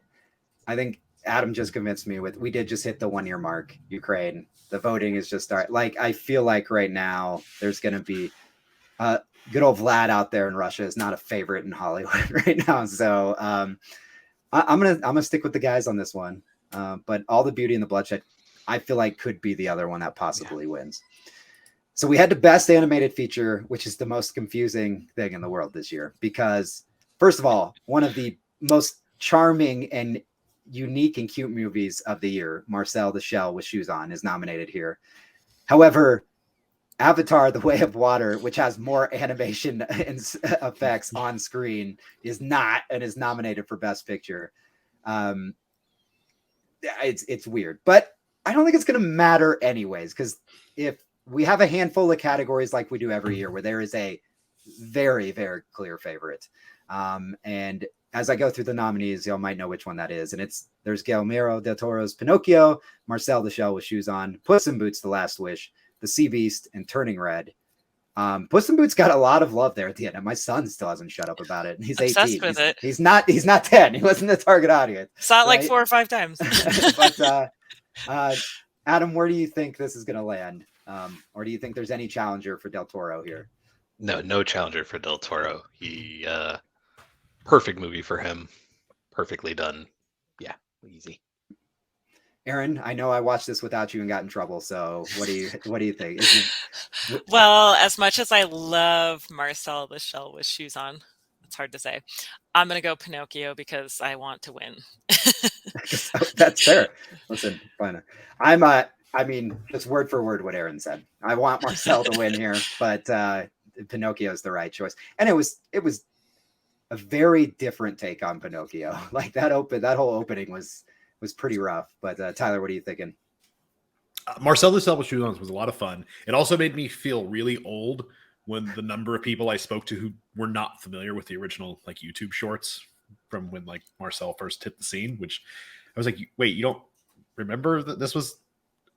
I think Adam just convinced me we did just hit the 1 year mark. Ukraine, the voting is just starting. I feel right now there's going to be good old Vlad out there in Russia is not a favorite in Hollywood right now. So I'm gonna stick with the guys on this one. But All the Beauty and the Bloodshed, I feel could be the other one that possibly wins. So we had the Best Animated Feature, which is the most confusing thing in the world this year, because first of all, one of the most charming and unique and cute movies of the year, Marcel the Shell with Shoes On, is nominated here. However, Avatar: The Way of Water, which has more animation and effects on screen, is not, and is nominated for Best Picture. It's weird, but I don't think it's going to matter anyways, because if we have a handful of categories like we do every year where there is a very, very clear favorite. And as I go through the nominees, y'all might know which one that is. And there's Guillermo del Toro's Pinocchio, Marcel the Shell with Shoes On, Puss in Boots, The Last Wish, The Sea Beast, and Turning Red. Puss in Boots got a lot of love there at the end, and my son still hasn't shut up about it. And he's Obsessed 18. with it. He's not 10. He wasn't the target audience. Saw it like right? 4 or 5 times. But Adam, where do you think this is going to land? Or do you think there's any challenger for Del Toro here? No challenger for Del Toro. He perfect movie for him. Perfectly done. Yeah, easy. Erin, I know I watched this without you and got in trouble. So what do you think? Well, as much as I love Marcel the Shell with Shoes On, it's hard to say. I'm going to go Pinocchio because I want to win. That's fair. Listen, fine. I mean, just word for word what Erin said. I want Marcel to win here, but Pinocchio is the right choice. And it was a very different take on Pinocchio. Like that whole opening was pretty rough. But Tyler, what are you thinking? Marcel the Shell with Shoes On was a lot of fun. It also made me feel really old when the number of people I spoke to who were not familiar with the original like YouTube shorts from when like Marcel first hit the scene, which I was like, wait, you don't remember that this was?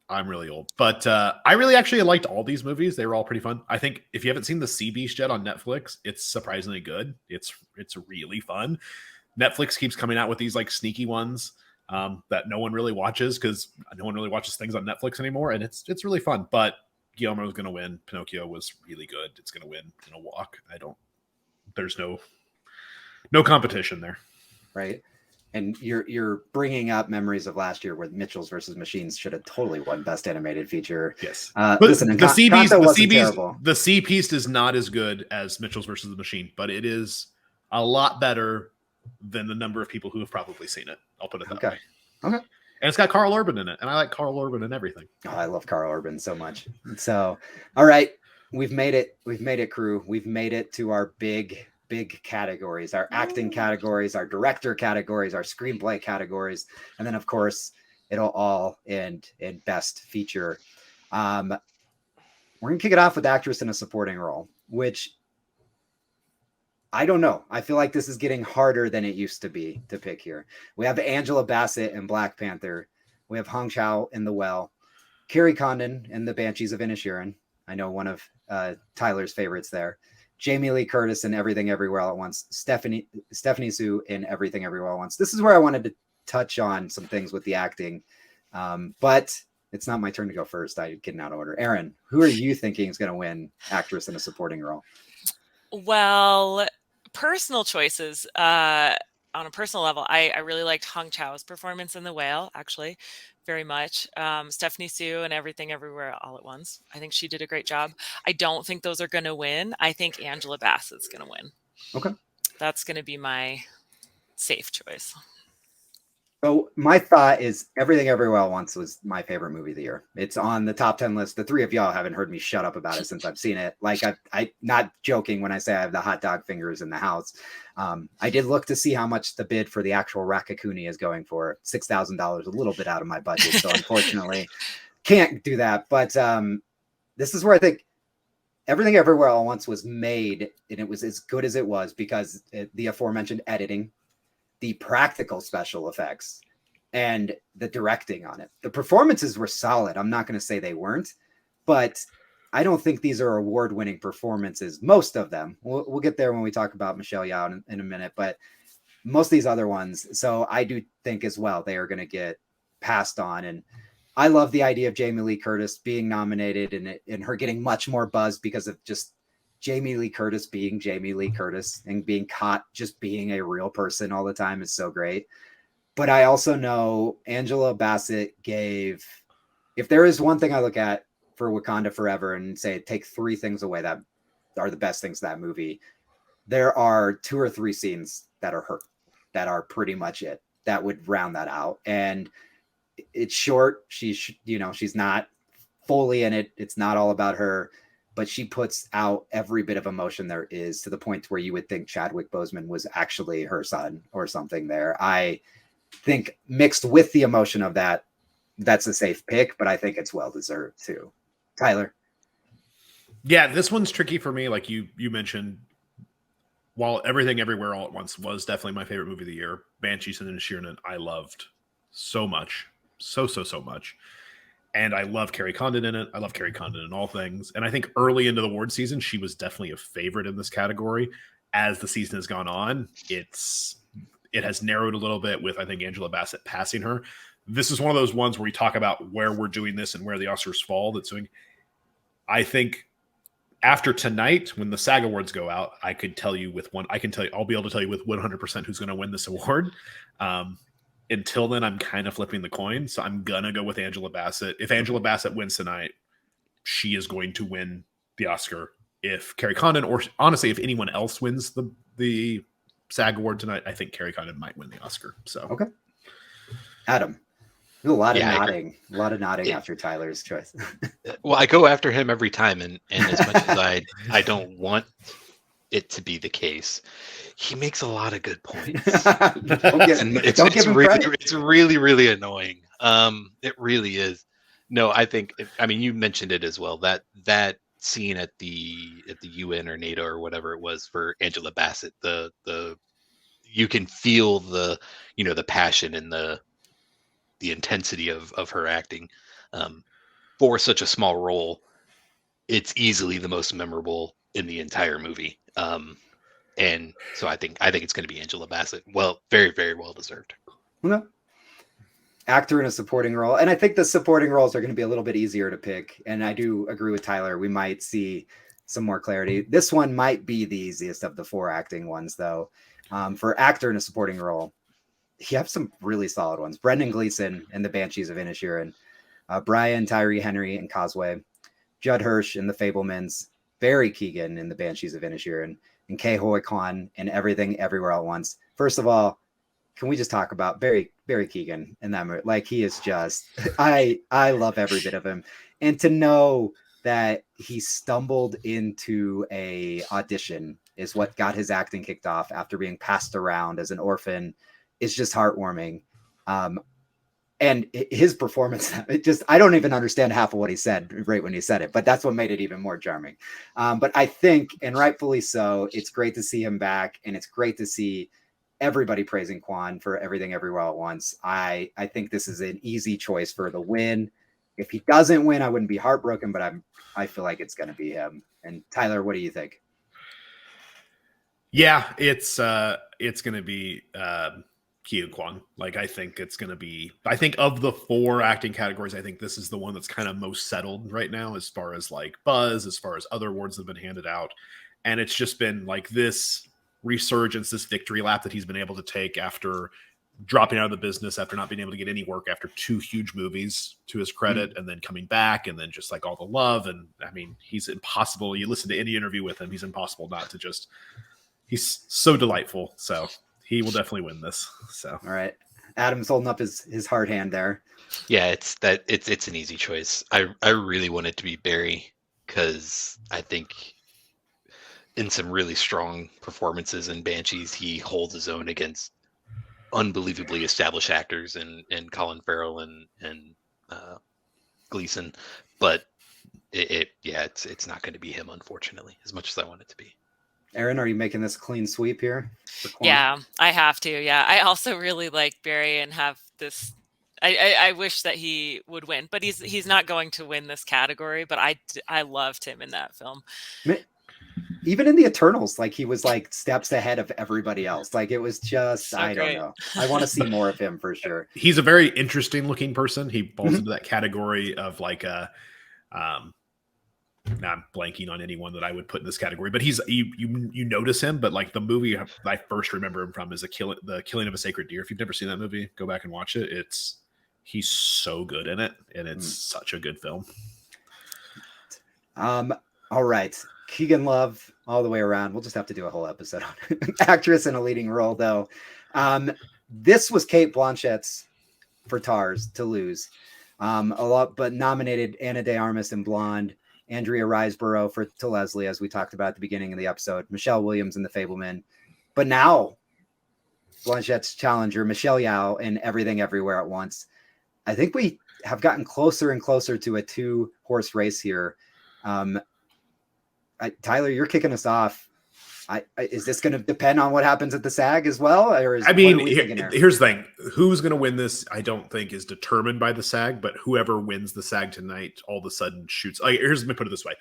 I'm really old, but I really actually liked all these movies. They were all pretty fun. I think if you haven't seen The Sea Beast yet on Netflix, it's surprisingly good. It's really fun. Netflix keeps coming out with these like sneaky ones that no one really watches because no one really watches things on Netflix anymore, and it's really fun. But Guillermo was going to win. Pinocchio was really good. It's going to win in a walk. There's no competition there, right? And you're bringing up memories of last year where Mitchells versus Machines should have totally won Best Animated Feature. Yes, but listen, the Sea Beast is not as good as Mitchells versus the Machine, but it is a lot better than the number of people who have probably seen it. I'll put it that way. Okay. And it's got Carl Urban in it, and I like Carl Urban and everything. Oh, I love Carl Urban so much. So, all right, we've made it. We've made it, crew. We've made it to our big categories, our acting categories, our director categories, our screenplay categories, and then of course it'll all end in Best Feature. We're gonna kick it off with actress in a supporting role, which I don't know. I feel like this is getting harder than it used to be to pick here. We have Angela Bassett in Black Panther. We have Hong Chau in The Well, Carrie Condon in The Banshees of Inisherin. I know one of Tyler's favorites there. Jamie Lee Curtis in Everything Everywhere All at Once. Stephanie Sue in Everything Everywhere All at Once. This is where I wanted to touch on some things with the acting, but it's not my turn to go first. I'm getting out of order. Erin, who are you thinking is going to win actress in a supporting role? Well, personal choices. On a personal level, I really liked Hong Chau's performance in The Whale, actually, very much. Stephanie Sue and Everything Everywhere All at Once. I think she did a great job. I don't think those are going to win. I think Angela Bassett's going to win. Okay. That's going to be my safe choice. So my thought is Everything Everywhere All at Once was my favorite movie of the year. It's on the top 10 list. The three of y'all haven't heard me shut up about it since I've seen it. Like I not joking when I say I have the hot dog fingers in the house. I did look to see how much the bid for the actual Rakakuni is going for. $6,000, a little bit out of my budget. So unfortunately can't do that. But this is where I think Everything Everywhere All at Once was made, and it was as good as it was because the aforementioned editing, the practical special effects, and the directing on it. The performances were solid. I'm not going to say they weren't, but I don't think these are award-winning performances. Most of them. We'll get there when we talk about Michelle Yeoh in a minute, but most of these other ones. So I do think as well they are going to get passed on. And I love the idea of Jamie Lee Curtis being nominated and her getting much more buzz because of just Jamie Lee Curtis being Jamie Lee Curtis and being caught just being a real person all the time is so great. But I also know Angela Bassett gave, if there is one thing I look at for Wakanda Forever and say, take three things away that are the best things of that movie, there are 2 or 3 scenes that are her, that are pretty much it, that would round that out. And it's short. She's not fully in it. It's not all about her, but she puts out every bit of emotion there is, to the point where you would think Chadwick Boseman was actually her son or something there. I think mixed with the emotion of that's a safe pick, but I think it's well-deserved too. Tyler? Yeah, this one's tricky for me. Like you mentioned, while Everything Everywhere All at Once was definitely my favorite movie of the year, Banshees and Inisherin I loved so much. So much. And I love Carrie Condon in it. I love Carrie Condon in all things. And I think early into the award season, she was definitely a favorite in this category. As the season has gone on, it has narrowed a little bit with, I think, Angela Bassett passing her. This is one of those ones where we talk about where we're doing this and where the Oscars fall. That's doing. I think after tonight, when the SAG Awards go out, I'll be able to tell you with 100% who's going to win this award. Until then, I'm kind of flipping the coin. So I'm going to go with Angela Bassett. If Angela Bassett wins tonight, she is going to win the Oscar. If Carrie Condon, or honestly, if anyone else wins the SAG Award tonight, I think Carrie Condon might win the Oscar. So okay. Adam, there's a lot of nodding after Tyler's choice. Well, I go after him every time, and as much as I don't want it to be the case, he makes a lot of good points. It's really annoying. It really is. No, I mean, you mentioned it as well. That scene at the UN or NATO or whatever it was for Angela Bassett, the you can feel the passion and the intensity of her acting for such a small role. It's easily the most memorable in the entire movie. And so I think it's going to be Angela Bassett. Well, very, very well deserved. Okay. Actor in a supporting role. And I think the supporting roles are going to be a little bit easier to pick. And I do agree with Tyler. We might see some more clarity. This one might be the easiest of the 4 acting ones, though. For actor in a supporting role, you have some really solid ones. Brendan Gleeson in The Banshees of Inisherin, Brian Tyree Henry in Causeway, Judd Hirsch in The Fabelmans, Barry Keoghan in The Banshees of Inisherin, and Ke Huy Quan in Everything Everywhere All at Once. First of all, can we just talk about Barry Keoghan in that movie? Like, he is just, I love every bit of him. And to know that he stumbled into a audition is what got his acting kicked off after being passed around as an orphan is just heartwarming. And his performance, I don't even understand half of what he said right when he said it, but that's what made it even more charming. But I think, and rightfully so, it's great to see him back, and it's great to see everybody praising Quan for Everything Everywhere All at Once. I think this is an easy choice for the win. If he doesn't win, I wouldn't be heartbroken, but I feel like it's going to be him. And Tyler, what do you think? Yeah, it's going to be Ke Huy Quan. Like, I think it's going to be, I think of the 4 acting categories, I think this is the one that's kind of most settled right now as far as like buzz, as far as other awards that have been handed out. And it's just been like this resurgence, this victory lap that he's been able to take after dropping out of the business, after not being able to get any work after 2 huge movies to his credit, and then coming back, and then just like all the love. And I mean, he's impossible. You listen to any interview with him, he's impossible not to just, he's so delightful. So he will definitely win this. So all right, Adam's holding up his hard hand there. Yeah, it's an easy choice. I really want it to be Barry, because I think in some really strong performances in Banshees, he holds his own against unbelievably established actors in Colin Farrell and Gleason. But it's not going to be him, unfortunately, as much as I want it to be. Erin, are you making this clean sweep here? Yeah, I have to. Yeah, I also really like Barry and have this. I wish that he would win, but he's not going to win this category. But I loved him in that film. Even in the Eternals, like, he was like steps ahead of everybody else. Like, it was just, so I don't know. I want to see more of him for sure. He's a very interesting looking person. He falls into that category of like a, now I'm blanking on anyone that I would put in this category, but he's, you notice him, but like the movie I first remember him from is the Killing of a Sacred Deer. If you've never seen that movie, go back and watch it. He's so good in it, and it's such a good film. All right. Keegan Love all the way around. We'll just have to do a whole episode on it. Actress in a leading role, though. This was Cate Blanchett's for Tars to lose. A lot, but nominated Ana de Armas in Blonde, Andrea Riseborough to Leslie, as we talked about at the beginning of the episode, Michelle Williams in The Fabelman. But now Blanchett's challenger, Michelle Yeoh, in Everything Everywhere at Once. I think we have gotten closer and closer to a 2-horse race here. Tyler, you're kicking us off. Is this going to depend on what happens at the SAG as well? Or I mean, what are we thinking here? here's the thing. Who's going to win this, I don't think, is determined by the SAG, but whoever wins the SAG tonight all of a sudden shoots. Like, let me put it this way.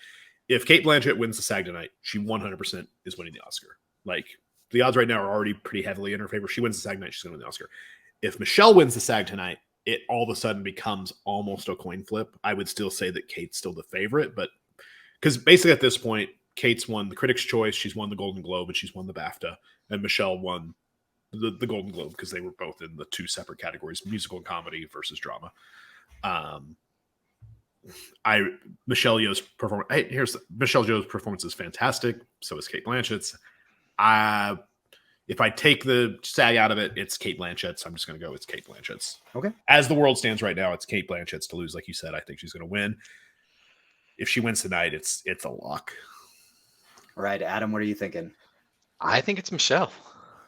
If Kate Blanchett wins the SAG tonight, she 100% is winning the Oscar. Like, the odds right now are already pretty heavily in her favor. She wins the SAG tonight, she's going to win the Oscar. If Michelle wins the SAG tonight, it all of a sudden becomes almost a coin flip. I would still say that Kate's still the favorite, but because basically at this point, Kate's won the Critics' Choice, she's won the Golden Globe, and she's won the BAFTA. And Michelle won the Golden Globe because they were both in the two separate categories, musical and comedy versus drama. Michelle Yeoh's performance. Michelle Yeoh's performance is fantastic. So is Kate Blanchett's. If I take the SAG out of it, it's Kate Blanchett's. I'm just going to go. It's Kate Blanchett's. Okay. As the world stands right now, it's Kate Blanchett's to lose. Like you said, I think she's going to win. If she wins tonight, it's a lock. All right, Adam, what are you thinking? I think it's Michelle.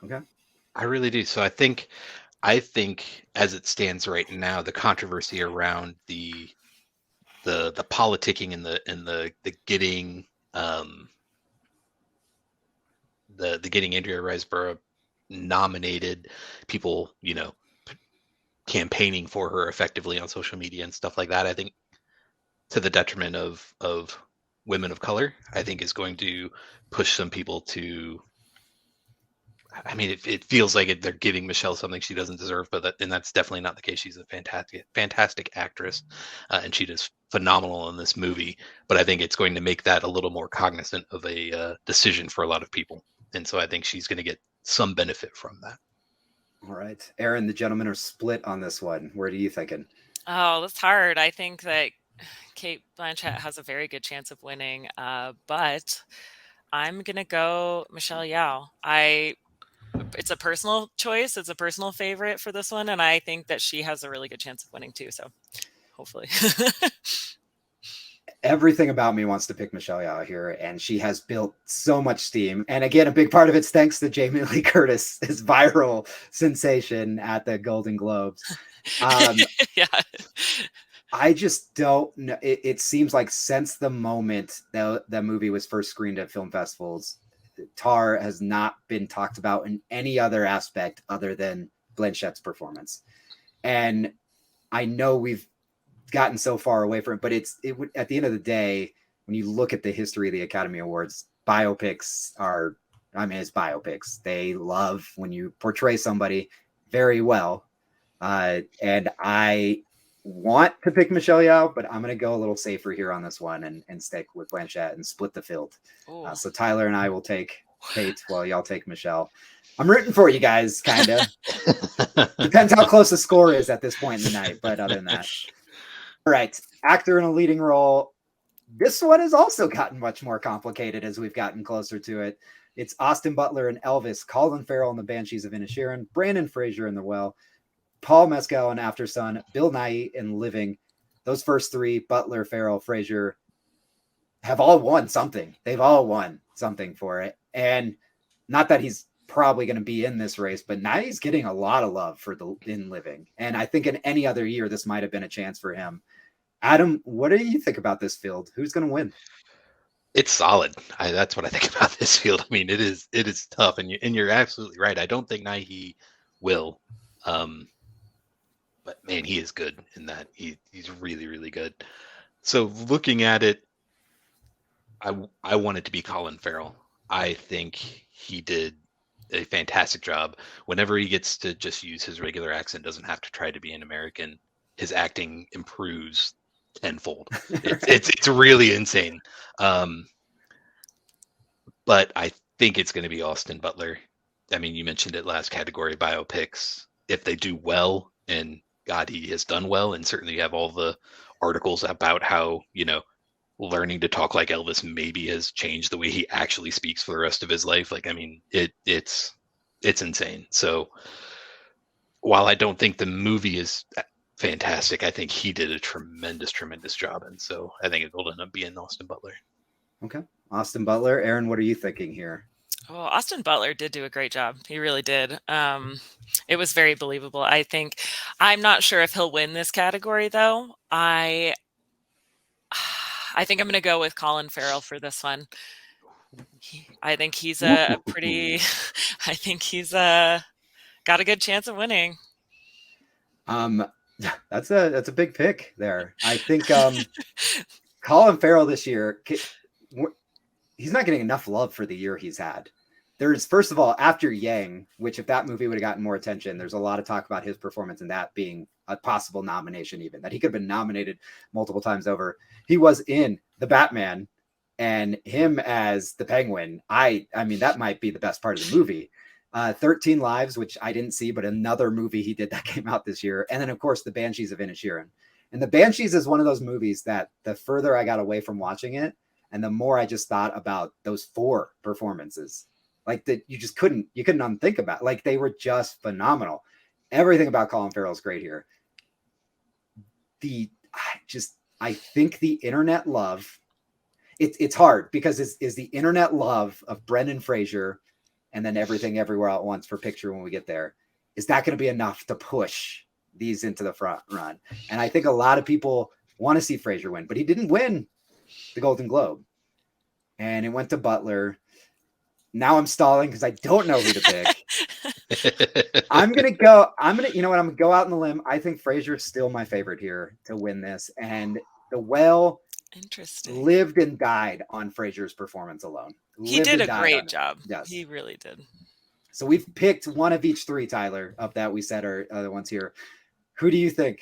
Okay. I really do. So I think as it stands right now, the controversy around the politicking and the getting the getting Andrea Riseborough nominated, people, campaigning for her effectively on social media and stuff like that, I think to the detriment of women of color, I think is going to push some people to, I mean, it feels like they're giving Michelle something she doesn't deserve, and that's definitely not the case. She's a fantastic actress, and she does phenomenal in this movie. But I think it's going to make that a little more cognizant of a decision for a lot of people, and so I think she's going to get some benefit from that. All right, Erin, the gentlemen are split on this one. Where are you thinking? Oh, that's hard. I think that Kate Blanchett has a very good chance of winning, but I'm gonna go Michelle Yeoh. It's a personal choice. It's a personal favorite for this one. And I think that she has a really good chance of winning too. So hopefully. Everything about me wants to pick Michelle Yeoh here. And she has built so much steam. And again, a big part of it's thanks to Jamie Lee Curtis, his viral sensation at the Golden Globes. Yeah. I just don't know. It seems like since the moment that movie was first screened at film festivals, Tar has not been talked about in any other aspect other than Blanchett's performance. And I know we've gotten so far away from it, but it would, at the end of the day, when you look at the history of the Academy Awards, biopics it's biopics. They love when you portray somebody very well. And I want to pick Michelle Yeoh, but I'm going to go a little safer here on this one and stick with Blanchett and split the field. So Tyler and I will take Kate while y'all take Michelle. I'm rooting for you guys, kind of. Depends how close the score is at this point in the night, but other than that. All right, actor in a leading role. This one has also gotten much more complicated as we've gotten closer to it. It's Austin Butler in Elvis, Colin Farrell in The Banshees of Inisherin, Brandon Fraser in The Well, Paul Mescal in After Sun, Bill Nighy in Living. Those first three, Butler, Farrell, Fraser, have all won something. They've all won something for it. And not that he's probably going to be in this race, but Nighy's getting a lot of love in Living. And I think in any other year, this might have been a chance for him. Adam, what do you think about this field? Who's going to win? It's solid. That's what I think about this field. I mean, it is tough, and you're absolutely right. I don't think Nighy will. But man, he is good in that. He's really, really good. So looking at it, I want it to be Colin Farrell. I think he did a fantastic job. Whenever he gets to just use his regular accent, doesn't have to try to be an American, his acting improves tenfold. It's really insane. But I think it's going to be Austin Butler. I mean, you mentioned it last category, biopics. If they do well, and God, he has done well, and certainly you have all the articles about how, learning to talk like Elvis maybe has changed the way he actually speaks for the rest of his life. Like, I mean, it's insane. So while I don't think the movie is fantastic, I think he did a tremendous job. And so I think it'll end up being Austin Butler. Okay. Austin Butler. Erin, what are you thinking here? Well, Austin Butler did do a great job. He really did. It was very believable. I'm not sure if he'll win this category, though. I think I'm going to go with Colin Farrell for this one. I think he's a pretty. I think he's got a good chance of winning. That's a big pick there. I think Colin Farrell this year, he's not getting enough love for the year he's had. There's, first of all, after Yang, which if that movie would have gotten more attention, there's a lot of talk about his performance and that being a possible nomination, even that he could have been nominated multiple times over. He was in The Batman, and him as the Penguin. I mean, that might be the best part of the movie. 13 Lives, which I didn't see, but another movie he did that came out this year. And then, of course, The Banshees of Inisherin. And The Banshees is one of those movies that the further I got away from watching it, and the more I just thought about those 4 performances. Like that, you couldn't unthink about. Like they were just phenomenal. Everything about Colin Farrell is great here. I think the internet love. It's hard because is the internet love of Brendan Fraser, and then Everything Everywhere All at Once for picture when we get there. Is that going to be enough to push these into the front run? And I think a lot of people want to see Fraser win, but he didn't win the Golden Globe, and it went to Butler. Now I'm stalling because I don't know who to pick. I'm gonna go out on the limb. I think Fraser's still my favorite here to win this. And The Whale lived and died on Fraser's performance alone. He did a great job. Yes. He really did. So we've picked one of each 3, Tyler, of that we said are other ones here. Who do you think?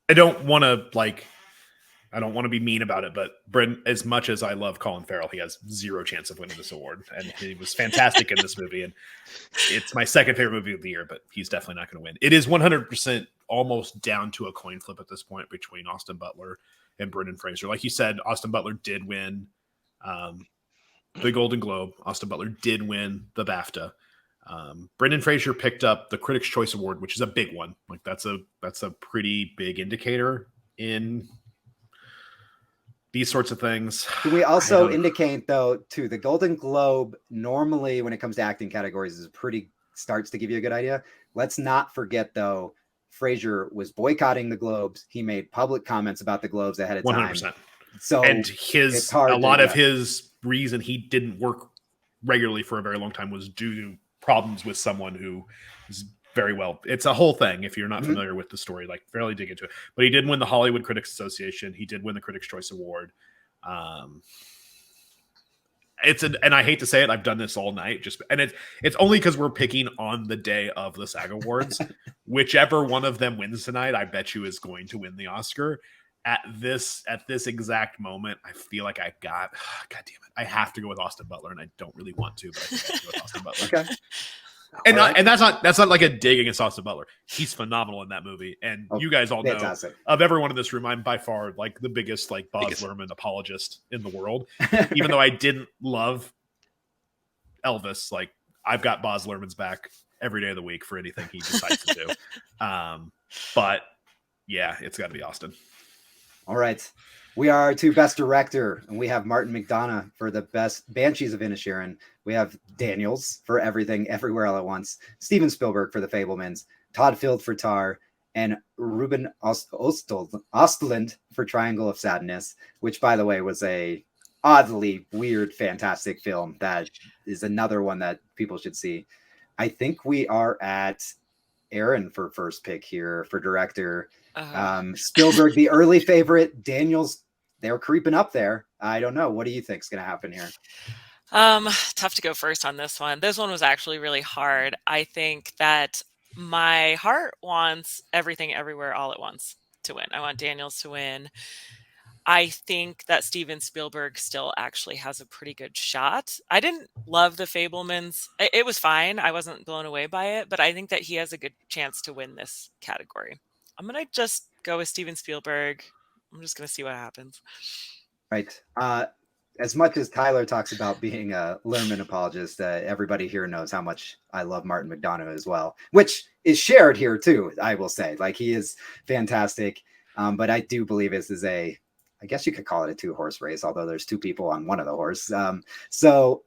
I don't want to be mean about it, but Brent, as much as I love Colin Farrell, he has 0 chance of winning this award. And he was fantastic in this movie. And it's my second favorite movie of the year, but he's definitely not going to win. It is 100% almost down to a coin flip at this point between Austin Butler and Brendan Fraser. Like you said, Austin Butler did win the Golden Globe. Austin Butler did win the BAFTA. Brendan Fraser picked up the Critics' Choice Award, which is a big one. Like that's a pretty big indicator in these sorts of things. Can we also indicate, though, too, the Golden Globe normally, when it comes to acting categories, starts to give you a good idea. Let's not forget, though, Fraser was boycotting the Globes. He made public comments about the Globes ahead of time. 100%. So, and a lot of his reason he didn't work regularly for a very long time was due to problems with someone who is very well. It's a whole thing. If you're not familiar with the story, like fairly dig into it. But he did win the Hollywood Critics Association. He did win the Critics' Choice Award. And I hate to say it, I've done this all night. It's only because we're picking on the day of the SAG Awards. Whichever one of them wins tonight, I bet you is going to win the Oscar. At this exact moment, I feel like God damn it, I have to go with Austin Butler, and I don't really want to, but I have to go with Austin Butler. Okay. And that's not like a dig against Austin Butler. He's phenomenal in that movie. And you guys all know of everyone in this room, I'm by far like the biggest like Baz Luhrmann apologist in the world. Even though I didn't love Elvis, like I've got Baz Luhrmann's back every day of the week for anything he decides to do. But yeah, it's got to be Austin. All right. We are to Best Director, and we have Martin McDonagh for the Best Banshees of Inisherin. We have Daniels for Everything Everywhere All at Once, Steven Spielberg for The Fabelmans, Todd Field for Tar, and Ruben Östlund for Triangle of Sadness, which, by the way, was a oddly weird, fantastic film that is another one that people should see. I think we are at Erin for first pick here for director. Spielberg, the early favorite. Daniels, they're creeping up there. I don't know. What do you think is going to happen here? Tough to go first on this one. This one was actually really hard. I think that my heart wants Everything Everywhere All at Once to win. I want Daniels to win. I think that Steven Spielberg still actually has a pretty good shot. I didn't love The Fabelmans. It was fine. I wasn't blown away by it, but I think that he has a good chance to win this category. I'm going to just go with Steven Spielberg. I'm just going to see what happens. Right. As much as Tyler talks about being a Luhrmann apologist, everybody here knows how much I love Martin McDonagh as well, which is shared here too, I will say. Like, he is fantastic. But I do believe this is I guess you could call it a 2-horse race, although there's 2 people on one of the horse. So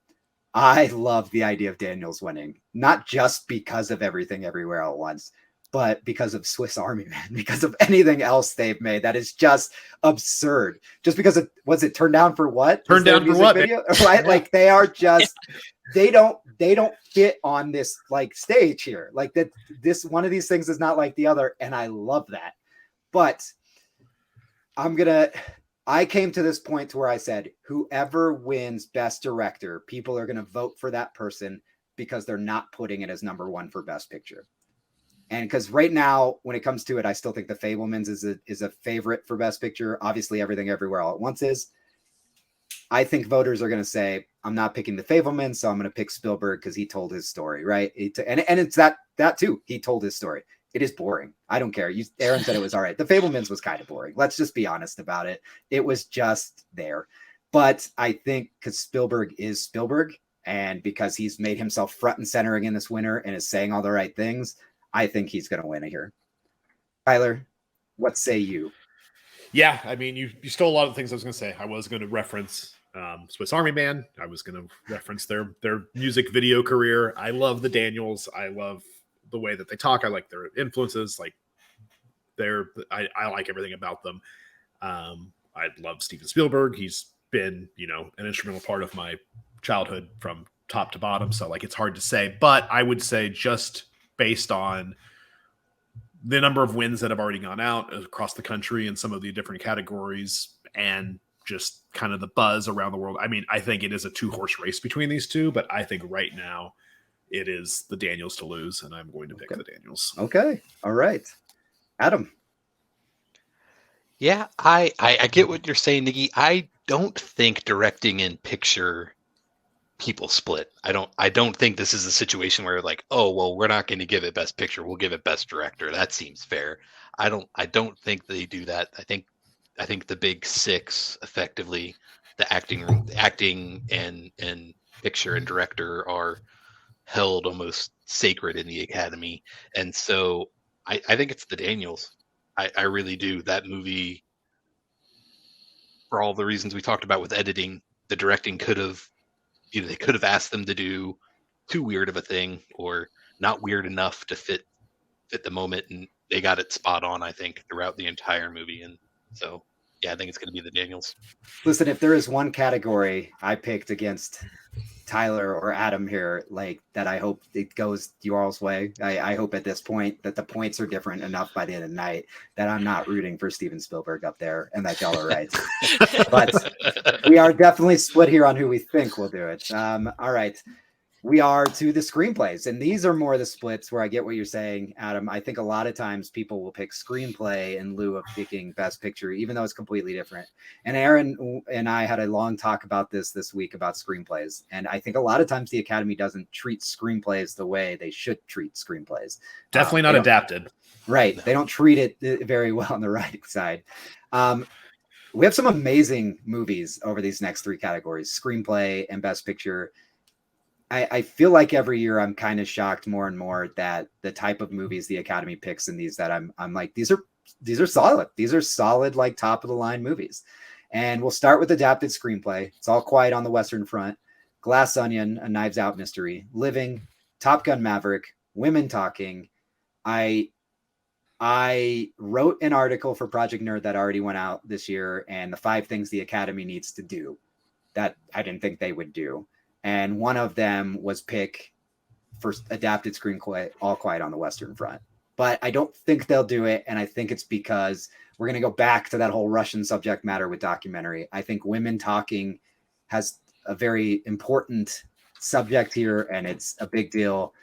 I love the idea of Daniels winning, not just because of Everything Everywhere All at Once, but because of Swiss Army Man, because of anything else they've made that is just absurd. Just because it was it Turned Down for What? Turned Down for What? Video? Right? Yeah. Like they are just they don't fit on this like stage here. Like that this one of these things is not like the other, and I love that. But I came to this point to where I said, whoever wins Best Director, people are going to vote for that person because they're not putting it as number one for Best Picture. And because right now, when it comes to it, I still think The Fabelmans is a favorite for Best Picture. Obviously, Everything Everywhere All at Once is. I think voters are going to say, I'm not picking The Fabelmans, so I'm going to pick Spielberg because he told his story, right? And it's that too. He told his story. It is boring. I don't care. Erin said it was all right. The Fabelmans was kind of boring. Let's just be honest about it. It was just there. But I think because Spielberg is Spielberg, and because he's made himself front and center again this winter and is saying all the right things, I think he's going to win it here. Tyler, what say you? Yeah, I mean, you stole a lot of things I was going to say. I was going to reference Swiss Army Man. I was going to reference their music video career. I love the Daniels. I love the way that they talk. I like their influences. Like I like everything about them. I love Steven Spielberg. He's been, an instrumental part of my childhood from top to bottom. So like, it's hard to say, but I would say just based on the number of wins that have already gone out across the country in some of the different categories and just kind of the buzz around the world. I mean, I think it is a 2-horse race between these two, but I think right now it is the Daniels to lose, and I'm going to pick the Daniels. Okay. All right. Adam. Yeah, I get what you're saying, Iggy. I don't think directing and picture people split. I don't think this is a situation where like, oh, well, we're not going to give it Best Picture. We'll give it Best Director. That seems fair. I don't think they do that. I think the big six, effectively, the acting and picture and director are held almost sacred in the Academy. And so I think it's the Daniels. I really do. That movie, for all the reasons we talked about with editing, the directing they could have asked them to do too weird of a thing or not weird enough to fit the moment, and they got it spot on, I think, throughout the entire movie. And so yeah, I think it's going to be the Daniels. Listen, if there is one category I picked against Tyler or Adam here, like that, I hope it goes y'all's way. I hope at this point that the points are different enough by the end of the night that I'm not rooting for Steven Spielberg up there and that y'all are right. But we are definitely split here on who we think will do it. All right. We are to the screenplays, and these are more the splits where I get what you're saying, Adam. I think a lot of times people will pick screenplay in lieu of picking Best Picture, even though it's completely different. And Erin and I had a long talk about this week about screenplays, and I think a lot of times the Academy doesn't treat screenplays the way they should treat screenplays. Definitely not adapted. Right. They don't treat it very well on the writing side. We have some amazing movies over these next three categories, screenplay and Best Picture. I feel like every year I'm kind of shocked more and more that the type of movies the Academy picks in these that I'm like, these are solid. These are solid, like top of the line movies. And we'll start with adapted screenplay. It's All Quiet on the Western Front, Glass Onion, A Knives Out Mystery, Living, Top Gun Maverick, Women Talking. I wrote an article for Project Nerd that already went out this year, and the 5 things the Academy needs to do that I didn't think they would do. And one of them was pick for adapted screenplay, All Quiet on the Western Front. But I don't think they'll do it. And I think it's because we're going to go back to that whole Russian subject matter with documentary. I think Women Talking has a very important subject here, and it's a big deal.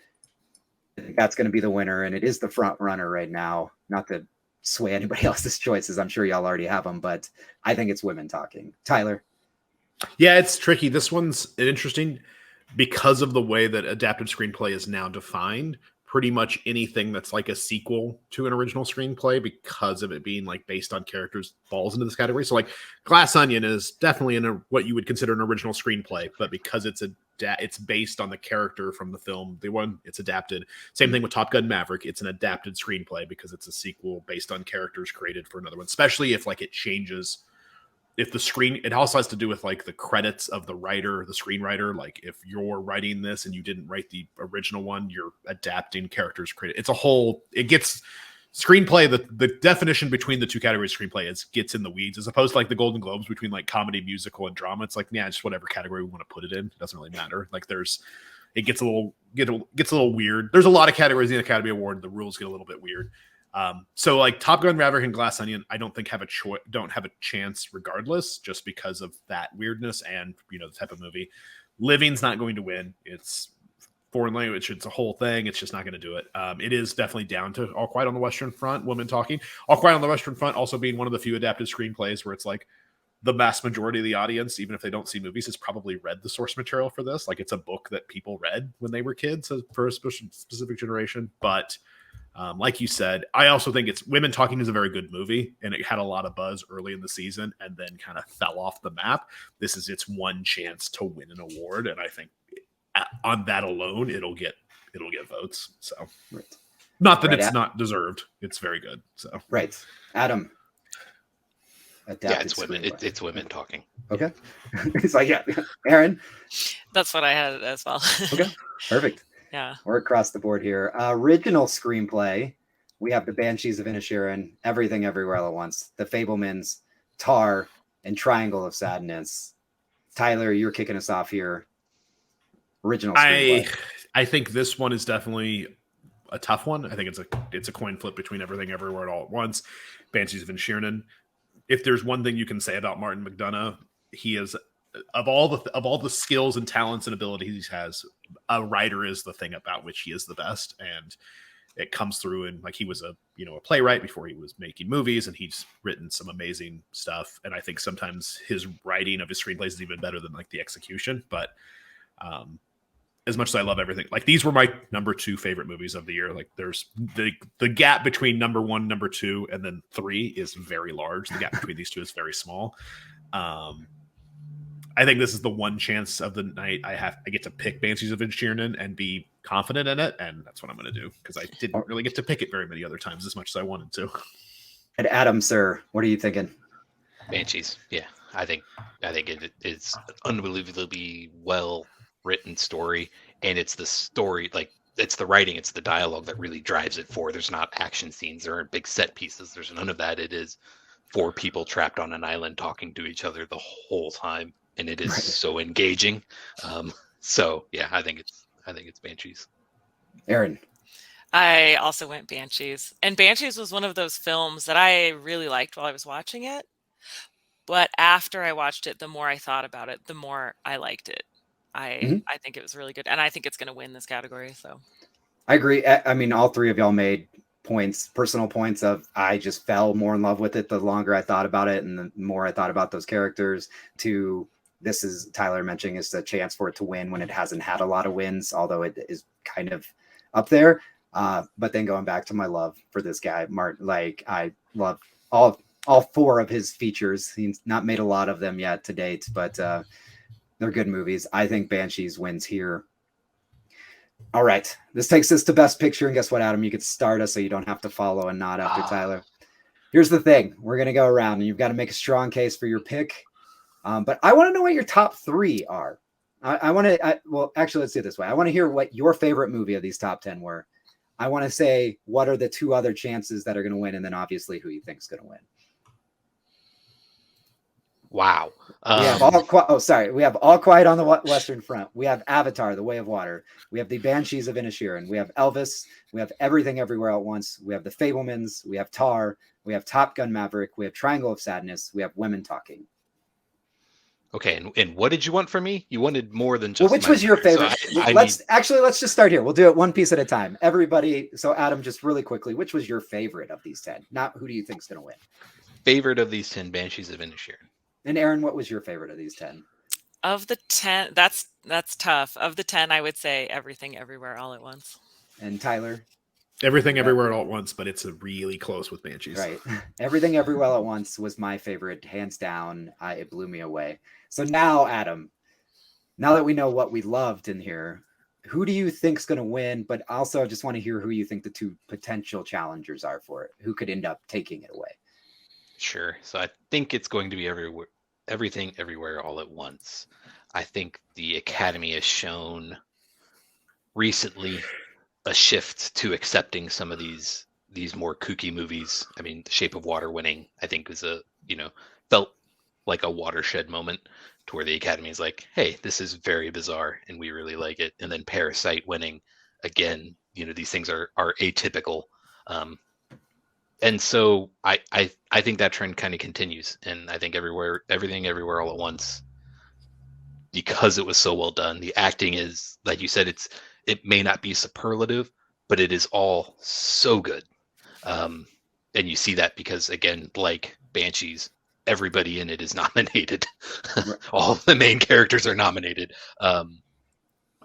I think that's going to be the winner, and it is the front runner right now. Not to sway anybody else's choices. I'm sure y'all already have them, but I think it's Women Talking. Tyler? Yeah, it's tricky. This one's interesting because of the way that adapted screenplay is now defined. Pretty much anything that's like a sequel to an original screenplay, because of it being like based on characters, falls into this category. So like Glass Onion is definitely what you would consider an original screenplay, but because it's based on the character from the film, it's adapted. Same thing with Top Gun Maverick. It's an adapted screenplay because it's a sequel based on characters created for another one, especially if like it changes if the screen, it also has to do with like the credits of the writer, the screenwriter. Like if you're writing this and you didn't write the original one, you're adapting characters credit. It's a whole, it gets screenplay. The definition between the two categories of screenplay gets in the weeds, as opposed to like the Golden Globes between like comedy, musical, and drama. It's like, yeah, just whatever category we want to put it in. It doesn't really matter. Like it gets a little weird. There's a lot of categories in the Academy Award. The rules get a little bit weird. So like Top Gun, Maverick, and Glass Onion, I don't think don't have a chance regardless, just because of that weirdness and the type of movie. Living's not going to win. It's foreign language. It's a whole thing. It's just not going to do it. It is definitely down to All Quiet on the Western Front. Women Talking. All Quiet on the Western Front also being one of the few adapted screenplays where it's like the vast majority of the audience, even if they don't see movies, has probably read the source material for this. Like it's a book that people read when they were kids for a specific generation, but. Like you said, I also think Women Talking is a very good movie, and it had a lot of buzz early in the season and then kind of fell off the map. This is its one chance to win an award, and I think on that alone, it'll get votes. So, right. Not that it's not deserved; it's very good. So, right, Adam. Yeah, it's women. It's Women Talking. Okay, it's like Erin. That's what I had as well. Okay, perfect. Yeah, we're across the board here. Original screenplay, we have The Banshees of Inisherin, Everything Everywhere All at Once, The Fabelmans, Tar, and Triangle of Sadness. Tyler, you're kicking us off here. Original screenplay. I think this one is definitely a tough one. I think it's a coin flip between Everything Everywhere All at Once, Banshees of Inisherin. If there's one thing you can say about Martin McDonagh, he is. Of all the skills and talents and abilities he has, a writer is the thing about which he is the best, and it comes through. And like he was a playwright before he was making movies, and he's written some amazing stuff. And I think sometimes his writing of his screenplays is even better than like the execution. But as much as I love everything, like these were my number 2 favorite movies of the year. Like there's the gap between number 1, number 2, and then 3 is very large. The gap between these two is very small. I think this is the one chance of the night I get to pick Banshees of Inisherin and be confident in it, and that's what I'm going to do because I didn't really get to pick it very many other times as much as I wanted to. And Adam, sir, what are you thinking? Banshees, yeah, I think it's an unbelievably well written story, and it's the story, like it's the writing, it's the dialogue that really drives it forward. There's not action scenes, there aren't big set pieces, there's none of that. It is 4 people trapped on an island talking to each other the whole time. And it is so engaging. So yeah, I think it's Banshees. Erin. I also went Banshees. And Banshees was one of those films that I really liked while I was watching it. But after I watched it, the more I thought about it, the more I liked it. I think it was really good. And I think it's going to win this category. So I agree. I mean, all 3 of y'all made personal points of I just fell more in love with it the longer I thought about it and the more I thought about those characters. To this is Tyler mentioning is a chance for it to win when it hasn't had a lot of wins, although it is kind of up there. But then going back to my love for this guy, Martin, like I love all 4 of his features. He's not made a lot of them yet to date, but they're good movies. I think Banshees wins here. All right. This takes us to Best Picture. And guess what, Adam? You could start us so you don't have to follow and nod after Tyler. Here's the thing. We're going to go around and you've got to make a strong case for your pick. But I want to know what your top 3 are. Well, actually, let's do it this way. I want to hear what your favorite movie of these top 10 were. I want to say what are the 2 other chances that are going to win, and then obviously who you think is going to win. Wow. We have we have All Quiet on the Western Front. We have Avatar, The Way of Water. We have The Banshees of Inisherin. We have Elvis. We have Everything Everywhere at Once. We have The Fabelmans. We have Tar. We have Top Gun Maverick. We have Triangle of Sadness. We have Women Talking. Okay, and what did you want from me? You wanted more than just. Well, which was your favorite? So let's just start here. We'll do it one piece at a time. Everybody. So Adam, just really quickly, which was your favorite of these 10? Not who do you think is going to win? Favorite of these 10, Banshees of Inisherin. And Erin, what was your favorite of these 10? Of the 10, that's tough. Of the 10, I would say Everything Everywhere All at Once. And Tyler? Everything Everywhere All at Once, but it's a really close with Banshees. Right. Everything Everywhere All at Once was my favorite, hands down. It blew me away. So now, Adam, now that we know what we loved in here, who do you think's going to win? But also, I just want to hear who you think the 2 potential challengers are for it. Who could end up taking it away? Sure. So I think it's going to be Everything Everywhere All at Once. I think the Academy has shown recently a shift to accepting some of these more kooky movies. I mean, The Shape of Water winning, I think, was felt like a watershed moment to where the Academy is like, hey, this is very bizarre and we really like it. And then Parasite winning, again, these things are atypical. And so I think that trend kind of continues. And I think Everything Everywhere All at Once, because it was so well done, the acting is, like you said, it may not be superlative, but it is all so good. And you see that because, again, like Banshees, everybody in it is nominated. Right. All the main characters are nominated. And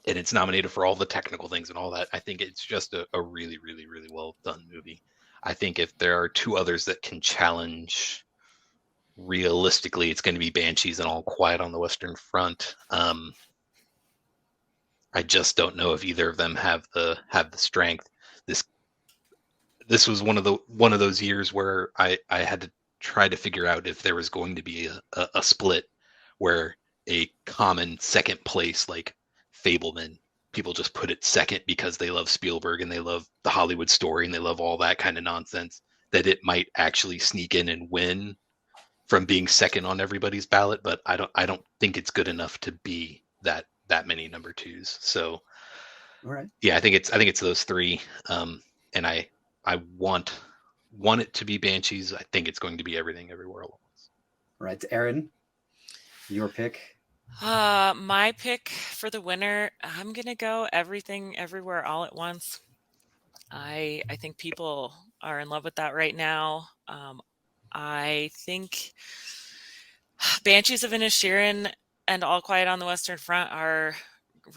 it's nominated for all the technical things and all that. I think it's just a really, really, really well done movie. I think if there are two others that can challenge realistically, it's going to be Banshees and All Quiet on the Western Front. I just don't know if either of them have the strength. This was one of those years where I had to try to figure out if there was going to be a split where a common second place, like Fableman, people just put it second because they love Spielberg and they love the Hollywood story and they love all that kind of nonsense, that it might actually sneak in and win from being second on everybody's ballot. But I don't think it's good enough to be that many number twos. So All right. yeah, I think it's those three. And I want it to be Banshees. I think it's going to be Everything Everywhere All at Once. All right, Erin, your pick. My pick for the winner, I'm gonna go Everything Everywhere All at Once. I think people are in love with that right now. I think Banshees of Inisherin and All Quiet on the Western Front are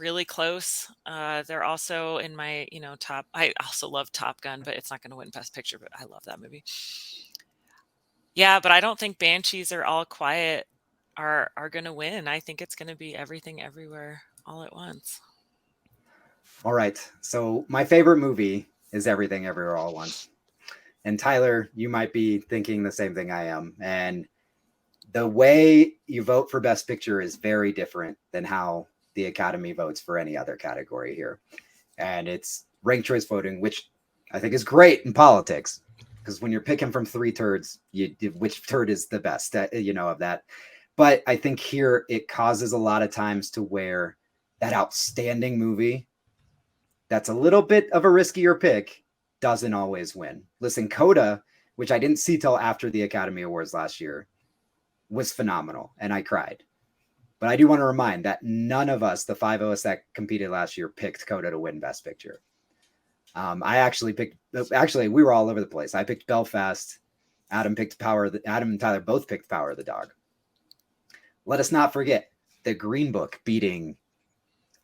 really close. They're also in my, top. I also love Top Gun, but it's not going to win Best Picture, but I love that movie. Yeah, but I don't think Banshees or All Quiet are going to win. I think it's going to be Everything Everywhere All at Once. All right. So my favorite movie is Everything Everywhere All at Once. And Tyler, you might be thinking the same thing I am. And the way you vote for Best Picture is very different than how the Academy votes for any other category here. And it's ranked choice voting, which I think is great in politics, because when you're picking from three turds, which turd is the best, of that. But I think here it causes a lot of times to where that outstanding movie that's a little bit of a riskier pick doesn't always win. Listen, Coda, which I didn't see till after the Academy Awards last year, was phenomenal, and I cried. But I do want to remind that none of us, the five of us that competed last year, picked Coda to win Best Picture. I actually we were all over the place. I picked Belfast. Adam and Tyler both picked Power of the Dog. Let us not forget the Green Book beating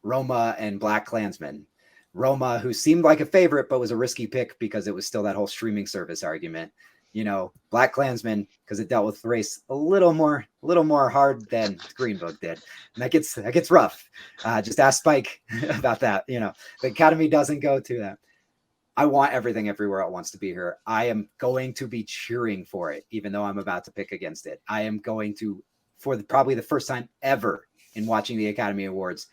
Roma and Black Klansman. Roma, who seemed like a favorite, but was a risky pick because it was still that whole streaming service argument. Black Klansman, because it dealt with race a little more hard than Green Book did. And that gets rough. Just ask Spike about that. The Academy doesn't go to that. I want Everything Everywhere at Once to be here. I am going to be cheering for it, even though I'm about to pick against it. I am going to, probably the first time ever in watching the Academy Awards,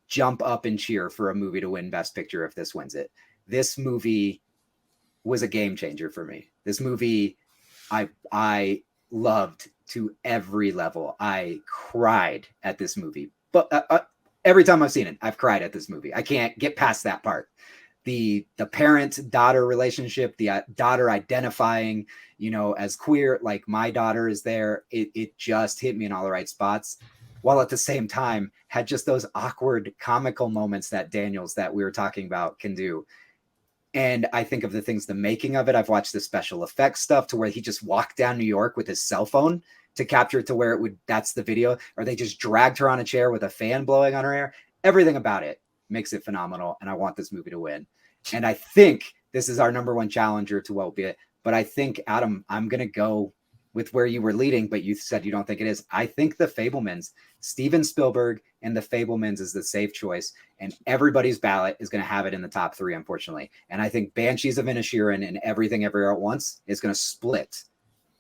jump up and cheer for a movie to win Best Picture if this wins it. This movie was a game changer for me. This movie, I loved to every level. I cried at this movie, but every time I've seen it, I've cried at this movie. I can't get past that part. The parent-daughter relationship, the daughter identifying, as queer, like my daughter is there. It just hit me in all the right spots, while at the same time had just those awkward comical moments that Daniels that we were talking about can do. And I think of the things, the making of it. I've watched the special effects stuff to where he just walked down New York with his cell phone to capture it to where that's the video, or they just dragged her on a chair with a fan blowing on her hair. Everything about it makes it phenomenal. And I want this movie to win. And I think this is our number one challenger to what will be it. But I think, Adam, I'm going to go with where you were leading, but you said you don't think it is. I think The Fabelmans, Steven Spielberg and The Fabelmans is the safe choice, and everybody's ballot is going to have it in the top three, unfortunately. And I think Banshees of Inisherin and Everything Everywhere at Once is going to split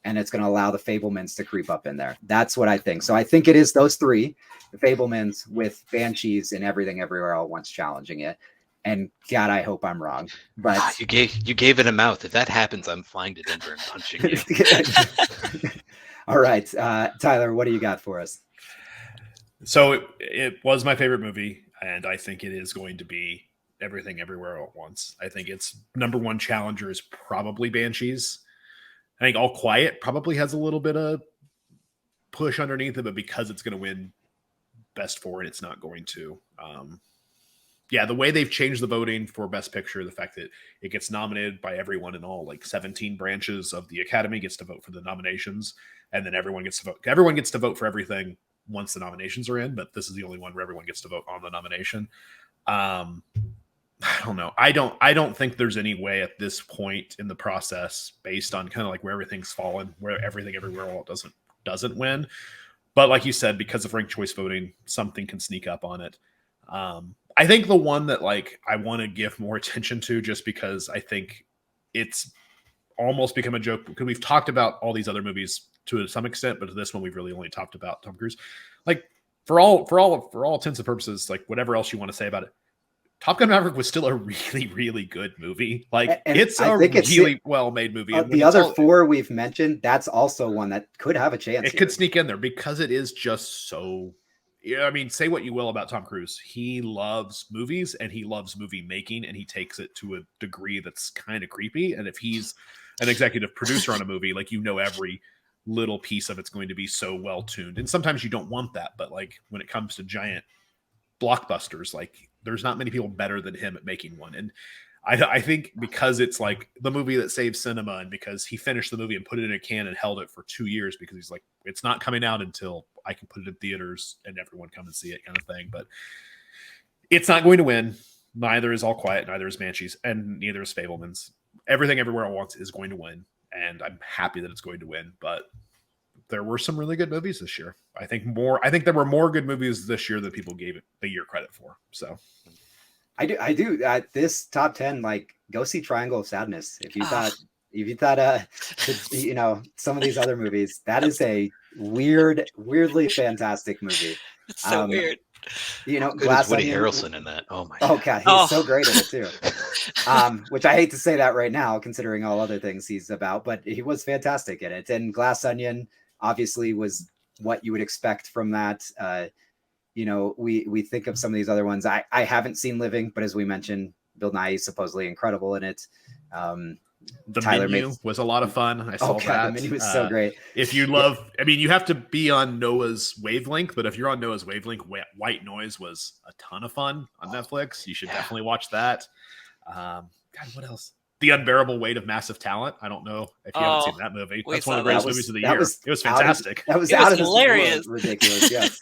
and it's going to allow the Fablemans to creep up in there. That's what I think. So I think it is those three, the Fablemans with Banshees and Everything Everywhere All at Once challenging it. And God, I hope I'm wrong. But you gave it a mouth. If that happens, I'm flying to Denver and punching you. All right, Tyler, what do you got for us? So it was my favorite movie, and I think it is going to be Everything Everywhere All at Once. I think its number one challenger is probably Banshees. I think All Quiet probably has a little bit of push underneath it, but because it's going to win Best Foreign, it's not going to. Yeah, the way they've changed the voting for Best Picture, the fact that it gets nominated by everyone in all 17 branches of the Academy gets to vote for the nominations, and then everyone gets to vote. Everyone gets to vote for everything once the nominations are in, but this is the only one where everyone gets to vote on the nomination. I don't know. I don't think there's any way at this point in the process, based on kind of where everything's fallen, where Everything Everywhere All doesn't win. But like you said, because of ranked choice voting, something can sneak up on it. I think the one that I want to give more attention to, just because I think it's almost become a joke, because we've talked about all these other movies to some extent, but this one we've really only talked about Tom Cruise. For all intents and purposes, whatever else you want to say about it, Top Gun Maverick was still a really, really good movie. It's a really well-made movie. The other four we've mentioned, that's also one that could have a chance. It could sneak in there because it is just so. Yeah, I mean, say what you will about Tom Cruise. He loves movies and he loves movie making, and he takes it to a degree that's kind of creepy. And if he's an executive producer on a movie, every little piece of it's going to be so well tuned. And sometimes you don't want that, but when it comes to giant blockbusters, there's not many people better than him at making one. And I think because it's the movie that saved cinema, and because he finished the movie and put it in a can and held it for 2 years, because he's it's not coming out until I can put it in theaters and everyone come and see it, kind of thing. But it's not going to win. Neither is All Quiet, neither is Banshees, and neither is Fablemans. Everything Everywhere All at Once is going to win, and I'm happy that it's going to win. But there were some really good movies this year. I think there were more good movies this year than people gave it the year credit for. So I do. This top 10, go see Triangle of Sadness. If you thought, some of these other movies, that is a weirdly fantastic movie. It's so weird. Glass Woody Onion. Harrelson in that. Oh my! Oh god, he's so great in it too. Which I hate to say that right now, considering all other things he's about, but he was fantastic in it. And Glass Onion obviously was what you would expect from that. We think of some of these other ones. I haven't seen Living, but as we mentioned, Bill Nye is supposedly incredible in it. The Tyler Menu was a lot of fun. I saw that. The Menu was so great. If you love, you have to be on Noah's wavelength, but if you're on Noah's wavelength, White Noise was a ton of fun on Netflix. You should definitely watch that. God, what else? The Unbearable Weight of Massive Talent. I don't know if you haven't seen that movie. That's one of the greatest movies of the year. It was fantastic. That was hilarious. Ridiculous. Yes.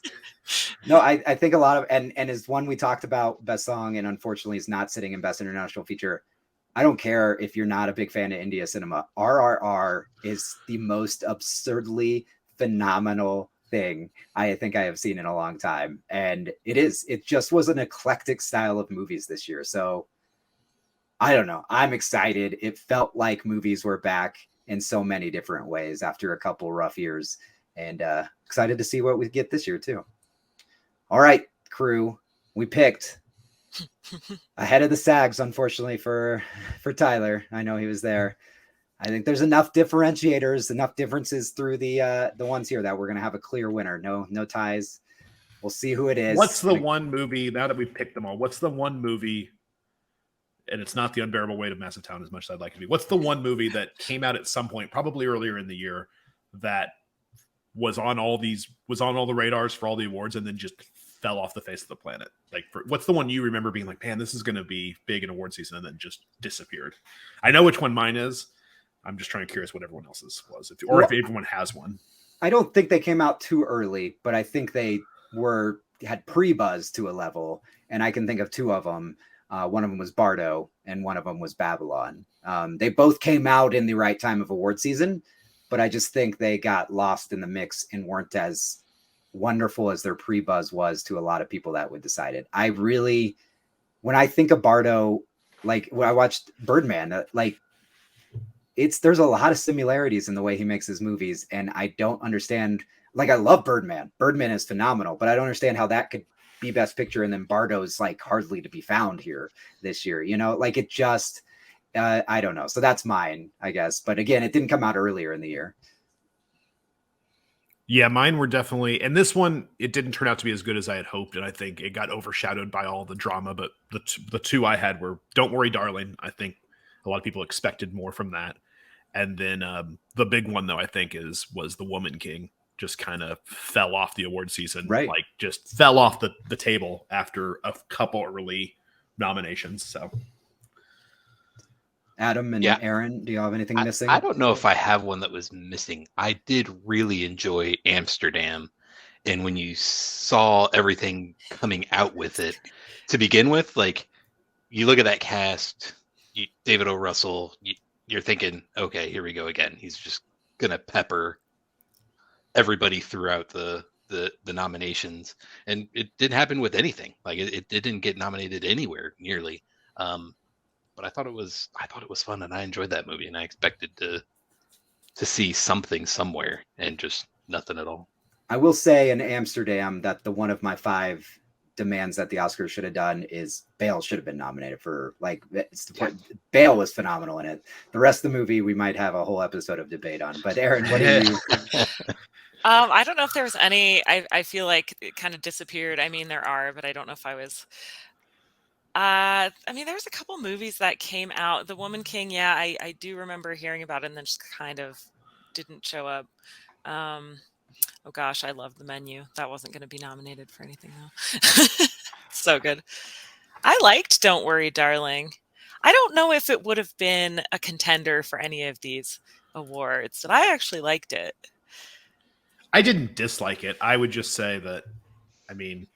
No, I think a lot of, and is one we talked about, Best Song, and unfortunately is not sitting in Best International Feature. I don't care if you're not a big fan of India cinema. RRR is the most absurdly phenomenal thing I think I have seen in a long time. And it just was an eclectic style of movies this year. So I don't know. I'm excited. It felt like movies were back in so many different ways after a couple rough years, and excited to see what we get this year too. All right, crew, we picked ahead of the SAGs, unfortunately for Tyler. I know he was there. I think there's enough differentiators, enough differences through the ones here that we're going to have a clear winner. No ties. We'll see who it is. What's the one movie, now that we've picked them all, what's the one movie, and it's not The Unbearable Weight of Massive Talent as much as I'd like it to be, what's the one movie that came out at some point, probably earlier in the year, that was on all the radars for all the awards and then just fell off the face of the planet? What's the one you remember being like, man, this is going to be big in award season, and then just disappeared? I know which one mine is. I'm just trying to curious what everyone else's was, if everyone has one. I don't think they came out too early, but I think they had pre-buzz to a level, and I can think of two of them. One of them was Bardo, and one of them was Babylon. They both came out in the right time of award season, but I just think they got lost in the mix and weren't as wonderful as their pre-buzz was to a lot of people that would decide it. When I think of Bardo, when I watched Birdman, there's a lot of similarities in the way he makes his movies, and I don't understand. Like, I love Birdman. Birdman is phenomenal, but I don't understand how that could be Best Picture, and then Bardo's like hardly to be found here this year. You know, like it just, I don't know. So that's mine, I guess. But again, it didn't come out earlier in the year. Yeah, mine were definitely, and this one, it didn't turn out to be as good as I had hoped, and I think it got overshadowed by all the drama. But the two I had were "Don't Worry, Darling." I think a lot of people expected more from that, and then the big one though I think was The Woman King. Just kind of fell off the award season, right? Like just fell off the table after a couple early nominations. So, Adam and Erin, do you have anything missing? I don't know if I have one that was missing. I did really enjoy Amsterdam, and when you saw everything coming out with it to begin with, like you look at that cast, David O. Russell, you're thinking, okay, here we go again. He's just gonna pepper everybody throughout the nominations, and it didn't happen with anything. Like it didn't get nominated anywhere nearly. But I thought it was fun, and I enjoyed that movie, and I expected to see something somewhere, and just nothing at all. I will say in Amsterdam that the one of my 5 demands that the Oscars should have done is Bale should have been nominated for, like, it's the point. Bale was phenomenal in it. The rest of the movie we might have a whole episode of debate on. But Erin, what do you? I don't know if there was any. I feel like it kind of disappeared. I mean, there are, but I don't know if I was. I mean, there was a couple movies that came out. The Woman King, yeah, I do remember hearing about it, and then just kind of didn't show up. Oh gosh, I love The Menu. That wasn't going to be nominated for anything though. So good. I liked Don't Worry, Darling. I don't know if it would have been a contender for any of these awards, but I actually liked it. I didn't dislike it. I would just say that, I mean,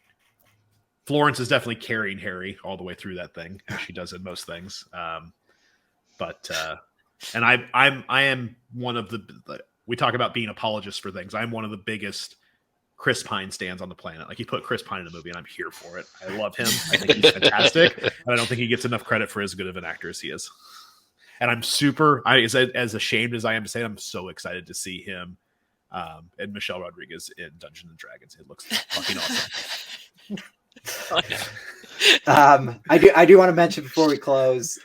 Florence is definitely carrying Harry all the way through that thing, as she does in most things. And I am one of the, we talk about being apologists for things. I'm one of the biggest Chris Pine stands on the planet. Like, you put Chris Pine in a movie and I'm here for it. I love him. I think he's fantastic. And I don't think he gets enough credit for as good of an actor as he is. And I'm as ashamed as I am to say it, I'm so excited to see him and Michelle Rodriguez in Dungeons and Dragons. It looks fucking awesome. I do want to mention before we close,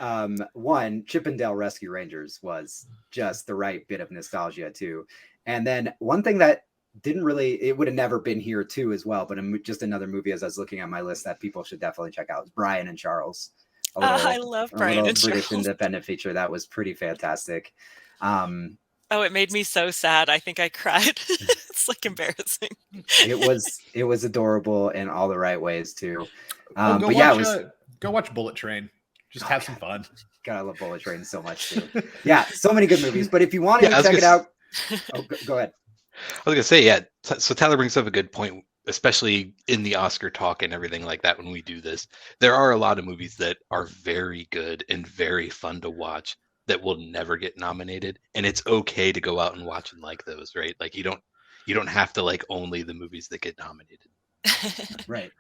one, Chippendale Rescue Rangers was just the right bit of nostalgia too. And then one thing that it would have never been here too as well, but just another movie as I was looking at my list that people should definitely check out is Brian and Charles. I love Brian and British Charles. independent feature that was pretty fantastic. Oh, it made me so sad. I think I cried. It's like embarrassing. It was adorable in all the right ways too. Go watch Bullet Train. Just have some fun. God, I love Bullet Train so much too. Yeah, so many good movies. But if you want to check it out, go ahead. I was gonna say, yeah. So Tyler brings up a good point, especially in the Oscar talk and everything like that. When we do this, there are a lot of movies that are very good and very fun to watch that will never get nominated, and it's okay to go out and watch and like those, right? Like you don't have to like only the movies that get nominated. Right.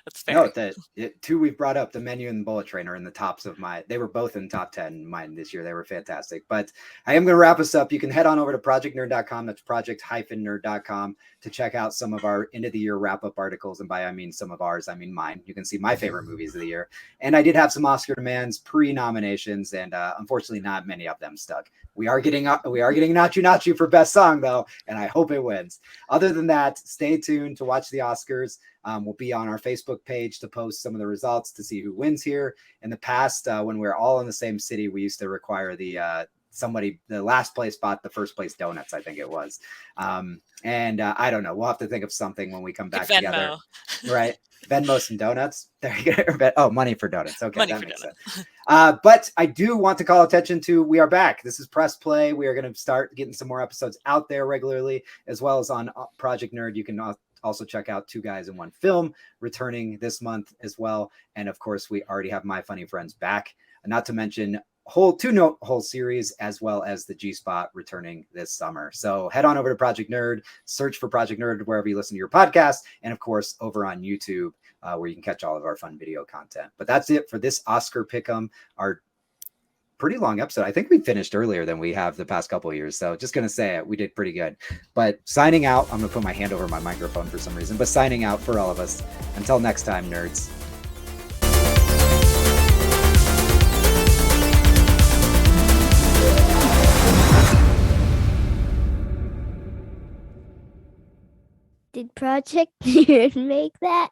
That's fair. No, two we've brought up, The Menu and Bullet Train, are in the tops of they were both in top 10 mine this year. They were fantastic. But I am going to wrap us up. You can head on over to projectnerd.com. That's project-nerd.com to check out some of our end of the year wrap up articles. And by I mean some of ours, I mean mine. You can see my favorite movies of the year. And I did have some Oscar demands pre-nominations, and unfortunately not many of them stuck. We are getting Nachu Nachu for best song though, and I hope it wins. Other than that, stay tuned to watch the Oscars. We'll be on our Facebook page to post some of the results to see who wins here. In the past, when we were all in the same city, we used to require the last place bought the first place donuts, I think it was. And I don't know. We'll have to think of something when we come back together. Right. Venmo some donuts. There you go. Oh, money for donuts. Okay, that makes sense. But I do want to call attention to, we are back. This is Press Play. We are going to start getting some more episodes out there regularly, as well as on Project Nerd. You can also check out Two Guys in One Film returning this month as well. And of course, we already have My Funny Friends back, not to mention whole series, as well as the G-Spot returning this summer. So head on over to Project Nerd, search for Project Nerd wherever you listen to your podcast, and of course over on YouTube, where you can catch all of our fun video content. But that's it for this Oscar Pick'em, our pretty long episode. I think we finished earlier than we have the past couple of years. So just going to say it, we did pretty good. But signing out, I'm going to put my hand over my microphone for some reason, but signing out for all of us. Until next time, nerds. Did Project Nerd make that?